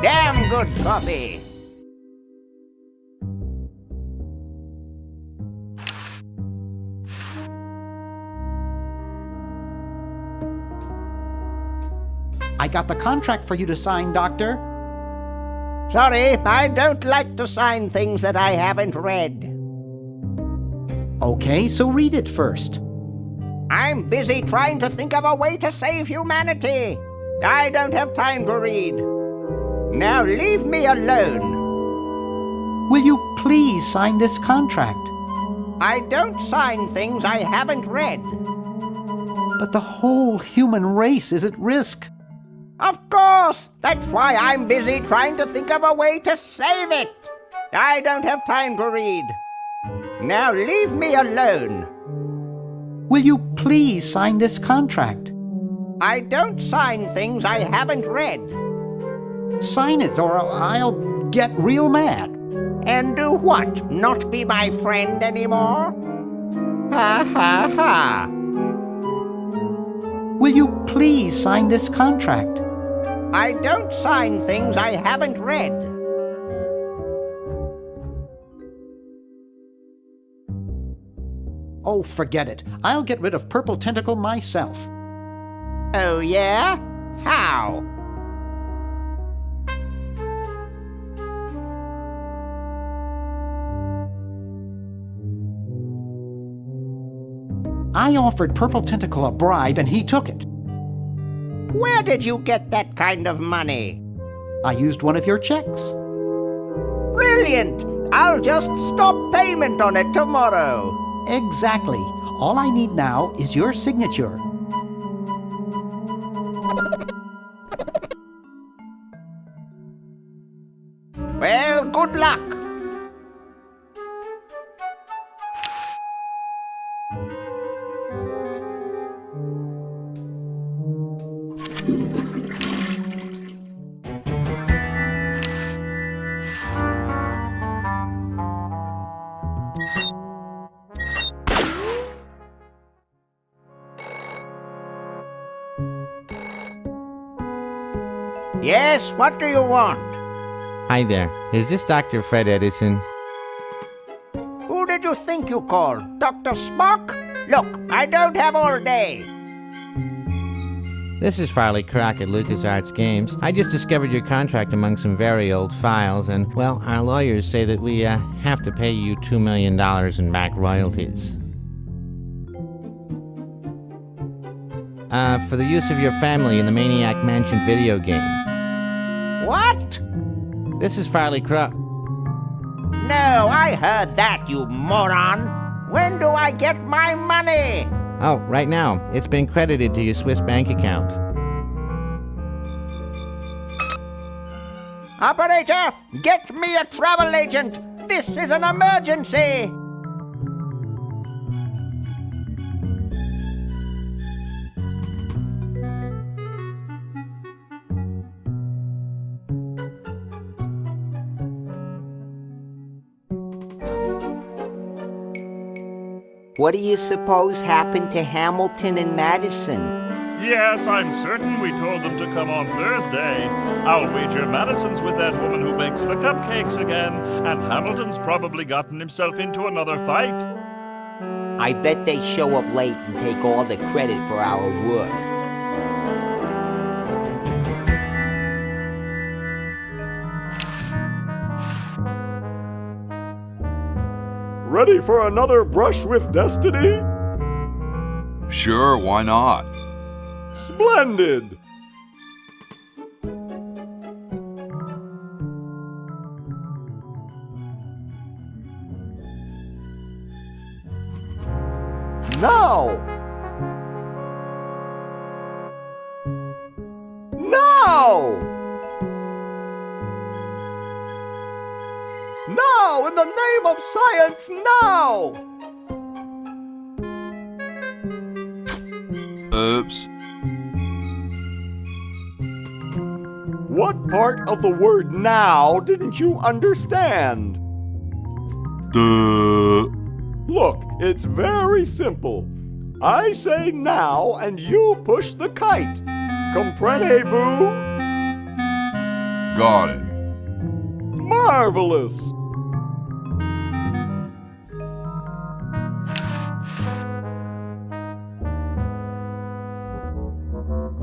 Damn good coffee. I got the contract for you to sign, Doctor. Sorry, I don't like to sign things that I haven't read. Okay, so read it first. I'm busy trying to think of a way to save humanity. I don't have time to read. Now leave me alone. Will you please sign this contract? I don't sign things I haven't read. But the whole human race is at risk. Of course! That's why I'm busy trying to think of a way to save it. I don't have time to read. Now leave me alone. Will you please sign this contract? I don't sign things I haven't read. Sign it or I'll get real mad. And do what? Not be my friend anymore? Ha ha ha. Will you please sign this contract? I don't sign things I haven't read. Oh, forget it. I'll get rid of Purple Tentacle myself. Oh, yeah? How? I offered Purple Tentacle a bribe and he took it. Where did you get that kind of money? I used one of your checks. Brilliant! I'll just stop payment on it tomorrow. Exactly. All I need now is your signature. Well, good luck. Yes, what do you want? Hi there. Is this Dr. Fred Edison? Who did you think think you called? Dr. Spock? Look, I don't have all day. This is Farley Croc at LucasArts Games. I just discovered your contract among some very old files, and, well, our lawyers say that we have to pay you $2 million in back royalties. For the use of your family in the Maniac Mansion video game. What? This is Farley Croc. No, I heard that, you moron. When do I get my money? Oh, right now. It's been credited to your Swiss bank account. Operator, get me a travel agent. This is an emergency. What do you suppose happened to Hamilton and Madison? Yes, I'm certain we told them to come on Thursday. I'll wager Madison's with that woman who bakes the cupcakes again, and Hamilton's probably gotten himself into another fight. I bet they show up late and take all the credit for our work. Ready for another brush with destiny? Sure, why not? Splendid! Now! Now! Now! In the name of science, now! Oops. What part of the word now didn't you understand? Duh. Look, it's very simple. I say now and you push the kite. Comprenez-vous? Got it. Marvelous!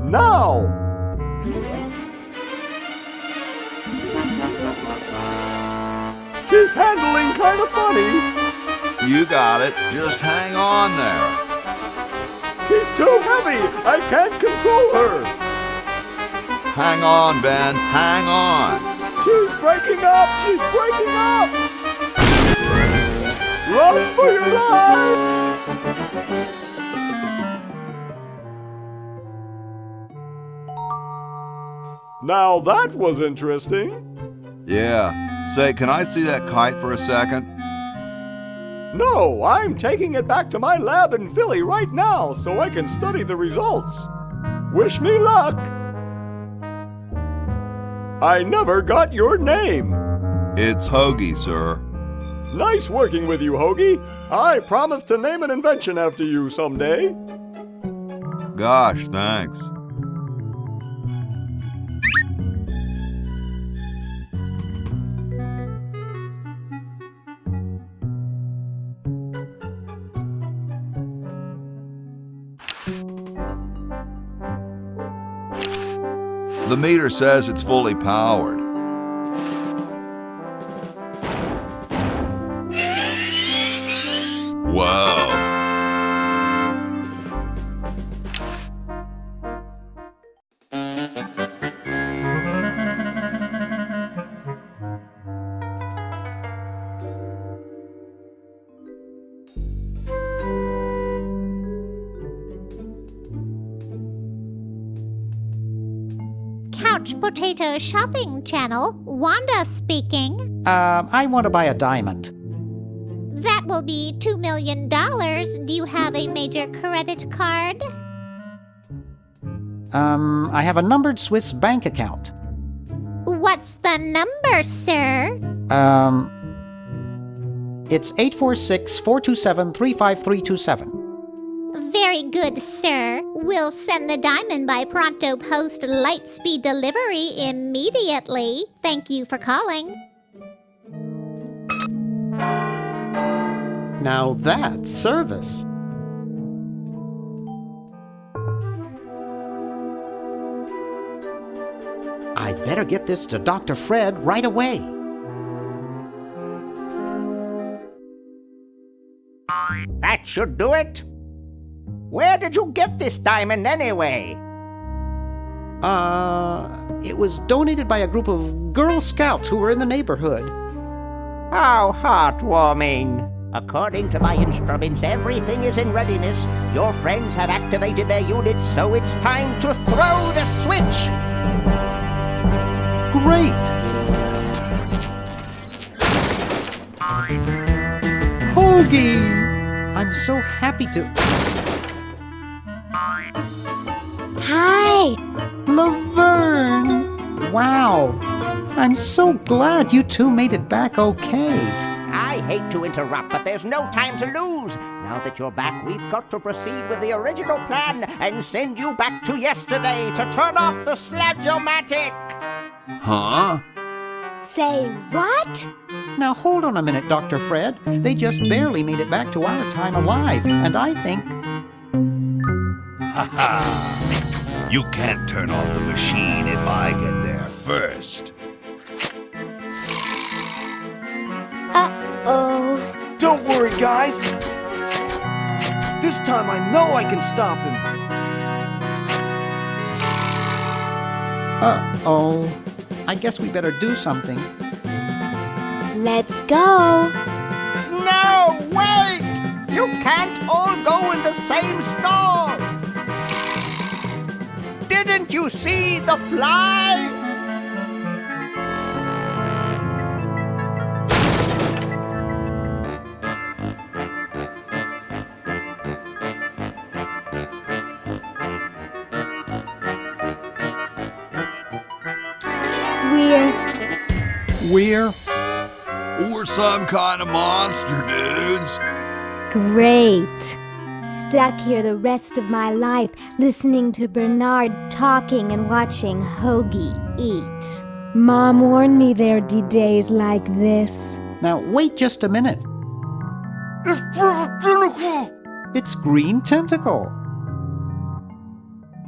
Now! She's handling kind of funny. You got it. Just hang on there. She's too heavy. I can't control her. Hang on, Ben. Hang on. She's breaking up. She's breaking up. Run for your life. Now that was interesting. Yeah. Say, can I see that kite for a second? No, I'm taking it back to my lab in Philly right now so I can study the results. Wish me luck. I never got your name. It's Hoagie, sir. Nice working with you, Hoagie. I promise to name an invention after you someday. Gosh, thanks. The meter says it's fully powered. Whoa. Couch Potato Shopping Channel, Wanda speaking. I want to buy a diamond. That will be $2 million. Do you have a major credit card? I have a numbered Swiss bank account. What's the number, sir? It's 846-427-35327. Very good, sir. We'll send the diamond by Pronto Post Lightspeed delivery immediately. Thank you for calling. Now that's service. I'd better get this to Dr. Fred right away. That should do it. Where did you get this diamond anyway? It was donated by a group of Girl Scouts who were in the neighborhood. How heartwarming. According to my instruments, everything is in readiness. Your friends have activated their units, so it's time to throw the switch. Great! Hoagie! I'm so happy to... Hi! Laverne! Wow! I'm so glad you two made it back okay. I hate to interrupt, but there's no time to lose. Now that you're back, we've got to proceed with the original plan and send you back to yesterday to turn off the Sludge-O-Matic. Huh? Say what? Now hold on a minute, Dr. Fred. They just barely made it back to our time alive, and I think... Ha ha! You can't turn off the machine if I get there first. Uh-oh. Don't worry, guys. This time I know I can stop him. Uh-oh. I guess we better do something. Let's go. No, wait! You can't all go in the same stall. Didn't you see the fly? We're some kind of monster, dudes. Great. Stuck here the rest of my life, listening to Bernard talking and watching Hoagie eat. Mom warned me there'd be days like this. Now, wait just a minute. It's Perfect Tentacle! It's Green Tentacle.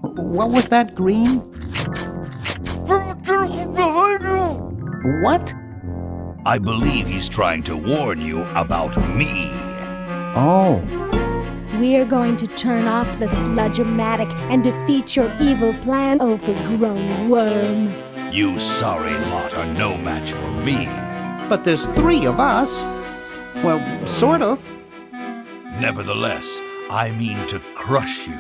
What was that, Green? Perfect Tentacle behind you! What? I believe he's trying to warn you about me. Oh. We're going to turn off the Sludge-O-Matic and defeat your evil plan, overgrown worm. You sorry lot are no match for me. But there's 3 of us. Well, sort of. Nevertheless, I mean to crush you.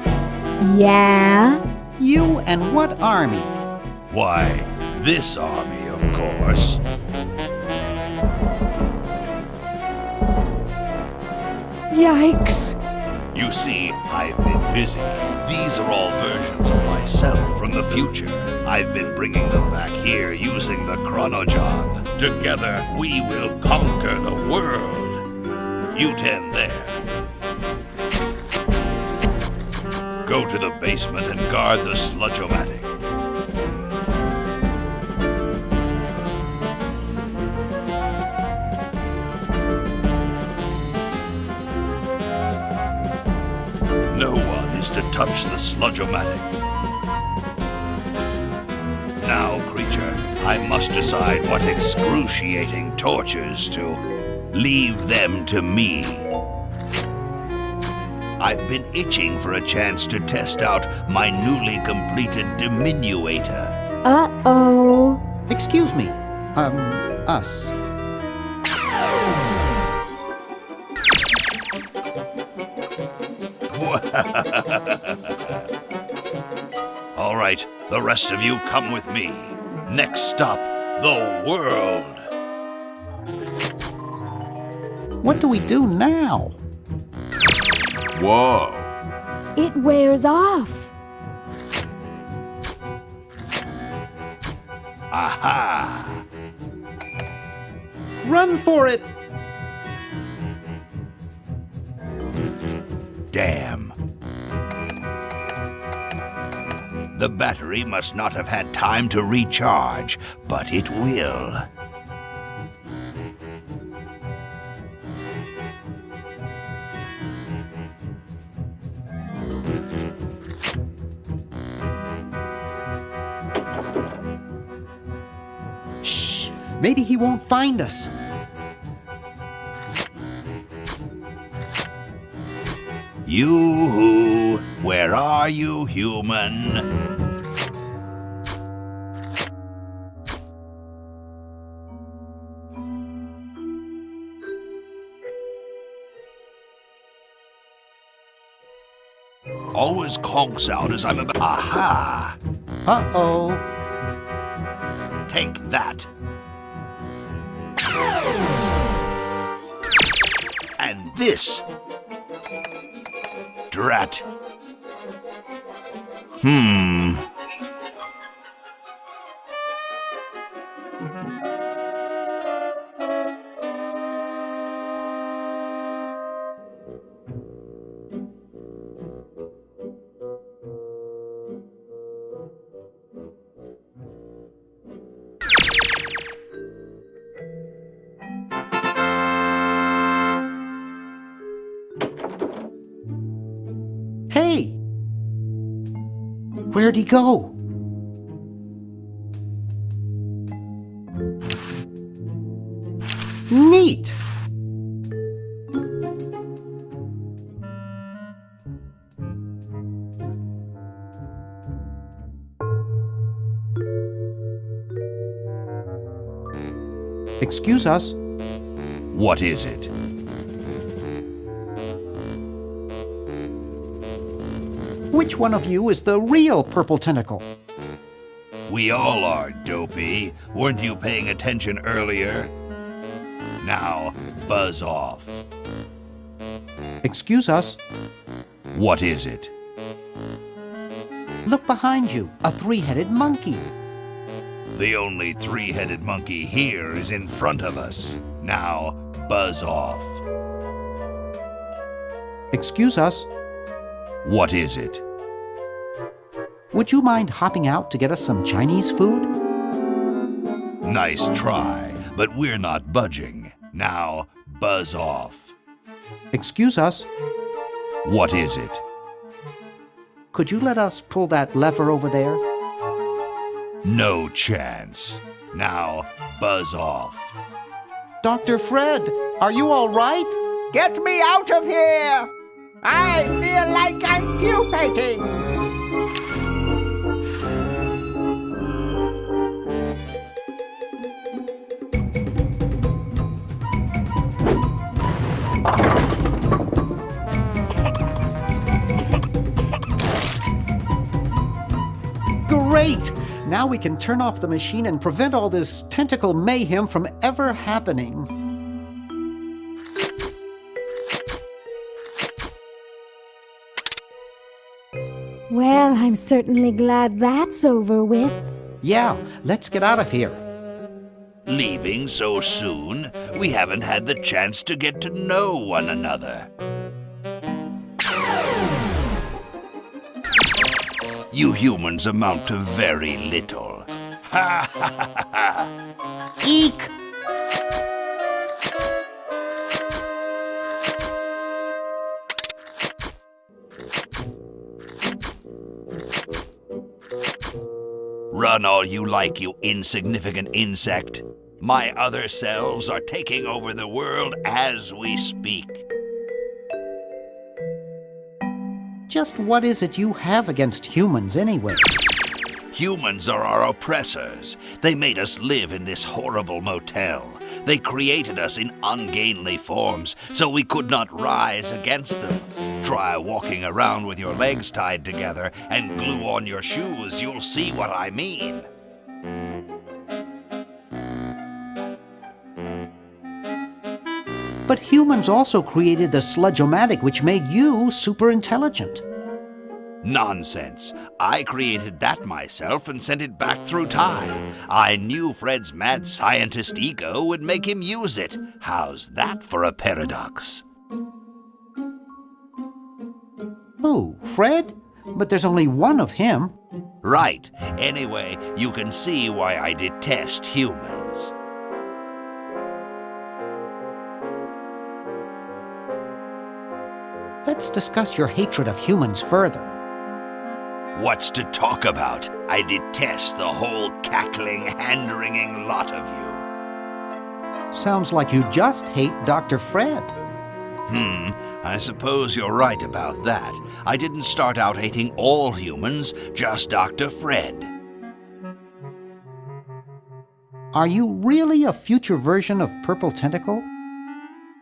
Yeah? You and what army? Why, this army, of course. Yikes. You see, I've been busy. These are all versions of myself from the future. I've been bringing them back here using the Chronojon. Together, we will conquer the world. You 10 there. Go to the basement and guard the Sludge-O-Matic. No one is to touch the Sludge-O-Matic. Now, creature, I must decide what excruciating tortures to leave them to me. I've been itching for a chance to test out my newly completed diminuator. Uh-oh. Excuse me. Us. All right, the rest of you come with me. Next stop, the world. What do we do now? Whoa. It wears off. Aha! Run for it! Damn. The battery must not have had time to recharge, but it will. Maybe he won't find us. Yoo-hoo! Where are you, human? Always conks out as I'm about. Aha! Uh-oh. Take that. And this. Drat. Hey! Where'd he go? Neat! Excuse us. What is it? Which one of you is the real Purple Tentacle? We all are, Dopey. Weren't you paying attention earlier? Now, buzz off. Excuse us. What is it? Look behind you, a three-headed monkey. The only three-headed monkey here is in front of us. Now, buzz off. Excuse us. What is it? Would you mind hopping out to get us some Chinese food? Nice try, but we're not budging. Now, buzz off. Excuse us. What is it? Could you let us pull that lever over there? No chance. Now, buzz off. Dr. Fred, are you all right? Get me out of here! I feel like I'm pupating! Great! Now we can turn off the machine and prevent all this tentacle mayhem from ever happening. Well, I'm certainly glad that's over with. Yeah, let's get out of here. Leaving so soon? We haven't had the chance to get to know one another. You humans amount to very little. Ha ha ha ha! Eek! Run all you like, you insignificant insect. My other selves are taking over the world as we speak. Just what is it you have against humans anyway? Humans are our oppressors. They made us live in this horrible motel. They created us in ungainly forms, so we could not rise against them. Try walking around with your legs tied together and glue on your shoes. You'll see what I mean. But humans also created the sludge-o-matic, which made you super intelligent. Nonsense. I created that myself and sent it back through time. I knew Fred's mad scientist ego would make him use it. How's that for a paradox? Who, Fred? But there's only one of him. Right. Anyway, you can see why I detest humans. Let's discuss your hatred of humans further. What's to talk about? I detest the whole cackling, hand-wringing lot of you. Sounds like you just hate Dr. Fred. I suppose you're right about that. I didn't start out hating all humans, just Dr. Fred. Are you really a future version of Purple Tentacle?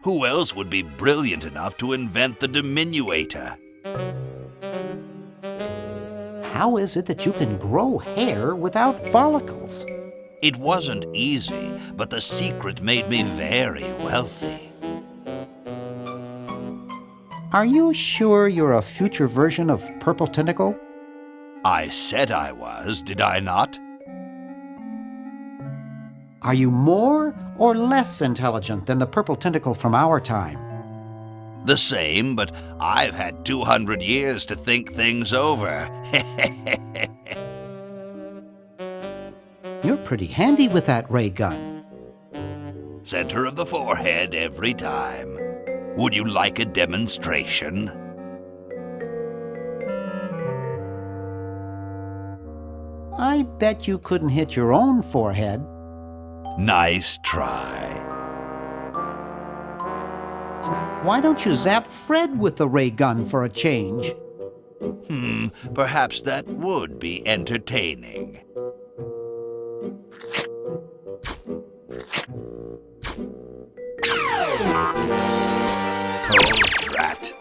Who else would be brilliant enough to invent the diminuator? How is it that you can grow hair without follicles? It wasn't easy, but the secret made me very wealthy. Are you sure you're a future version of Purple Tentacle? I said I was, did I not? Are you more or less intelligent than the Purple Tentacle from our time? The same, but I've had 200 years to think things over. You're pretty handy with that ray gun. Center of the forehead every time. Would you like a demonstration? I bet you couldn't hit your own forehead. Nice try. Why don't you zap Fred with the ray gun for a change? Perhaps that would be entertaining. Oh, drat.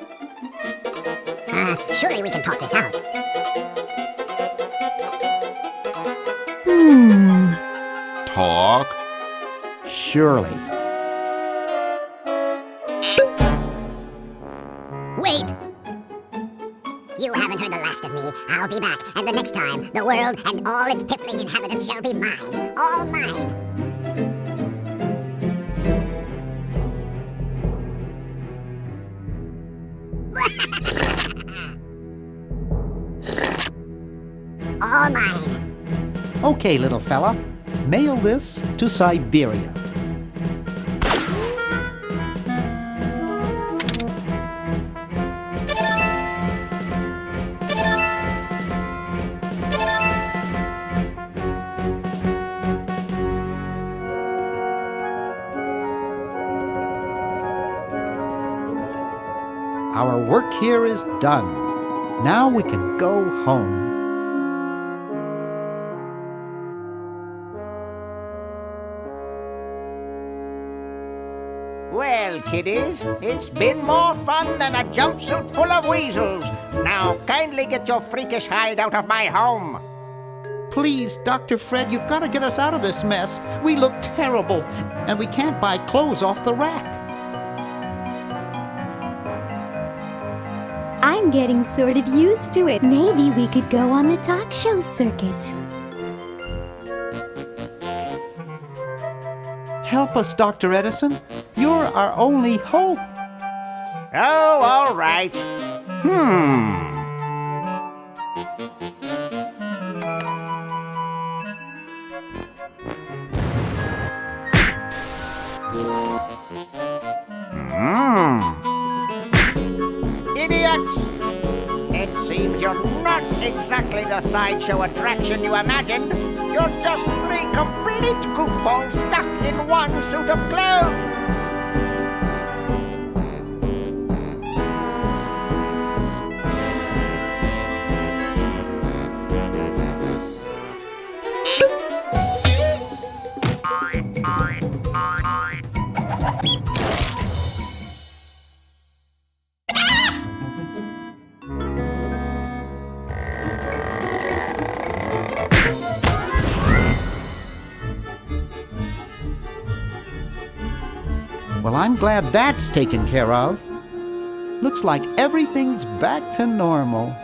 Surely we can talk this out. Talk? Surely. Wait! You haven't heard the last of me. I'll be back, and the next time, the world and all its piffling inhabitants shall be mine. All mine. All mine. Okay, little fella. Mail this to Siberia. Our work here is done. Now we can go home. Well, kiddies, it's been more fun than a jumpsuit full of weasels. Now, kindly get your freakish hide out of my home. Please, Dr. Fred, you've got to get us out of this mess. We look terrible, and we can't buy clothes off the rack. I'm getting sort of used to it. Maybe we could go on the talk show circuit. Help us, Dr. Edison. You're our only hope. Oh, all right. Idiots! It seems you're not exactly the sideshow attraction you imagined. You're just three complete goofballs stuck in one suit of clothes. Well, I'm glad that's taken care of. Looks like everything's back to normal.